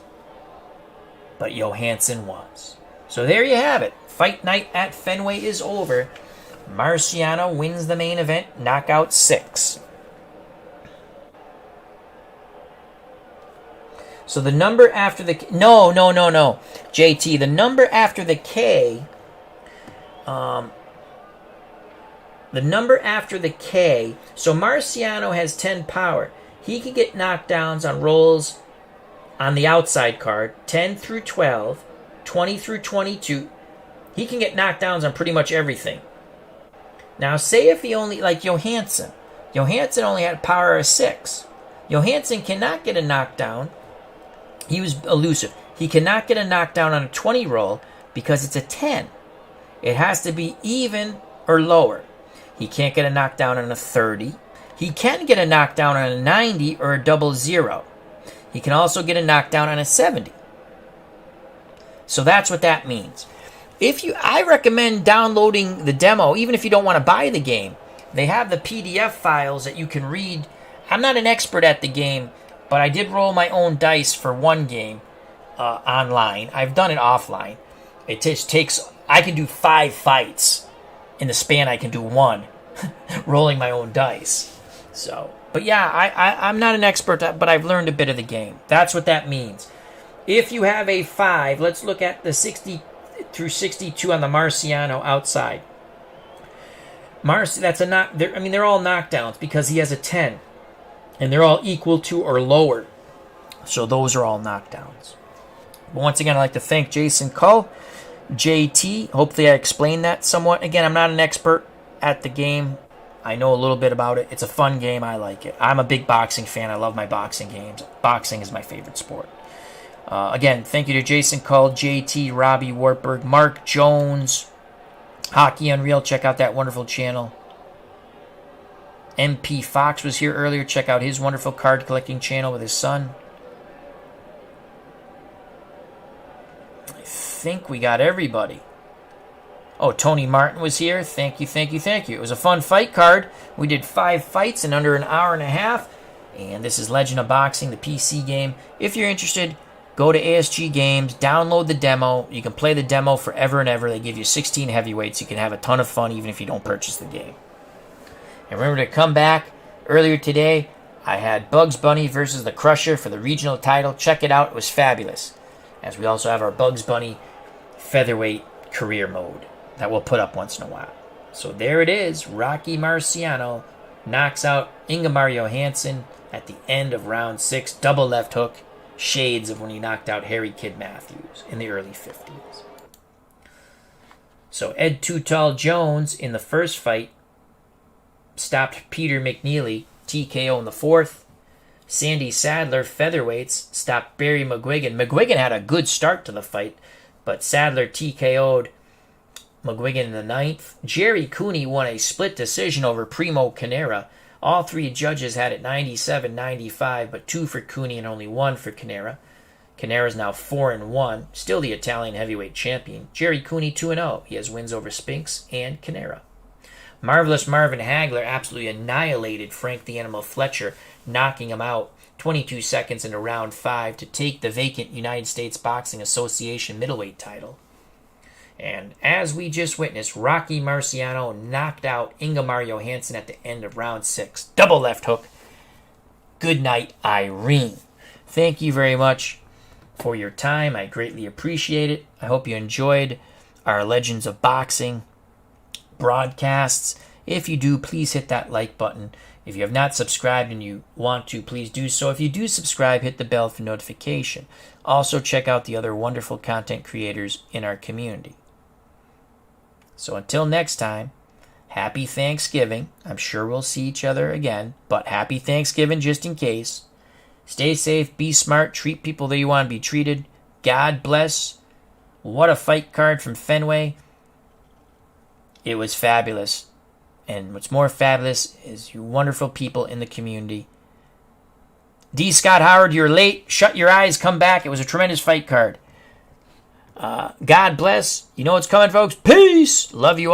But Johansson was. So there you have it. Fight night at Fenway is over. Marciano wins the main event, knockout 6. So the number after the... No. JT, the number after the K... the number after the K, so Marciano has 10 power. He can get knockdowns on rolls on the outside card, 10 through 12, 20 through 22. He can get knockdowns on pretty much everything. Now, say if he only, like Johansson only had power of 6. Johansson cannot get a knockdown. He was elusive. He cannot get a knockdown on a 20 roll because it's a 10. It has to be even or lower. He can't get a knockdown on a 30. He can get a knockdown on a 90 or a 00. He can also get a knockdown on a 70. So that's what that means. I recommend downloading the demo, even if you don't want to buy the game. They have the PDF files that you can read. I'm not an expert at the game, but I did roll my own dice for one game online. I've done it offline. It just takes... I can do 5 fights in the span I can do 1, rolling my own dice. So, but yeah, I'm not an expert, but I've learned a bit of the game. That's what that means. If you have a 5, let's look at the 60 through 62 on the Marciano outside. They're all knockdowns because he has a 10, and they're all equal to or lower. So those are all knockdowns. But once again, I'd like to thank Jason Cull. JT. Hopefully I explained that somewhat. Again, I'm not an expert at the game. I know a little bit about it. It's a fun game. I like it. I'm a big boxing fan. I love my boxing games. Boxing is my favorite sport. Again, thank you to Jason Cull, JT, Robbie Wartburg, Mark Jones, Hockey Unreal. Check out that wonderful channel. MP Fox was here earlier. Check out his wonderful card collecting channel with his son. I think we got everybody. Oh, Tony Martin was here. Thank you, thank you, thank you. It was a fun fight card. We did 5 fights in under an hour and a half. And this is Legend of Boxing, the PC game. If you're interested, go to ASG Games, download the demo. You can play the demo forever and ever. They give you 16 heavyweights. You can have a ton of fun even if you don't purchase the game. And remember to come back. Earlier today, I had Bugs Bunny versus the Crusher for the regional title. Check it out. It was fabulous. As we also have our Bugs Bunny featherweight career mode that we'll put up once in a while. So there it is. Rocky Marciano knocks out Ingemar Johansson at the end of round 6. Double left hook. Shades of when he knocked out Harry Kid Matthews in the early 50s. So Ed Too Tall Jones in the first fight stopped Peter McNeely, TKO in the 4th. Sandy Sadler, featherweights, stopped Barry McGuigan. McGuigan had a good start to the fight, but Sadler TKO'd McGuigan in the 9th. Gerry Cooney won a split decision over Primo Canera. All 3 judges had it 97-95, but 2 for Cooney and only 1 for Canera. Canera is now 4-1, still the Italian heavyweight champion. Gerry Cooney 2-0. He has wins over Spinks and Canera. Marvelous Marvin Hagler absolutely annihilated Frank the Animal Fletcher, knocking him out 22 seconds into round 5 to take the vacant United States Boxing Association middleweight title. And as we just witnessed, Rocky Marciano knocked out Ingemar Johansson at the end of round 6. Double left hook. Good night, Irene. Thank you very much for your time. I greatly appreciate it. I hope you enjoyed our Legends of Boxing broadcasts. If you do, please hit that like button. If you have not subscribed and you want to, please do so. If you do subscribe, hit the bell for notification. Also, check out the other wonderful content creators in our community. So until next time, happy Thanksgiving. I'm sure we'll see each other again, but happy Thanksgiving just in case. Stay safe, be smart, treat people that you want to be treated. God bless. What a fight card from Fenway. It was fabulous. And what's more fabulous is you wonderful people in the community. D. Scott Howard, you're late. Shut your eyes, come back. It was a tremendous fight card. God bless. You know what's coming, folks. Peace. Love you all.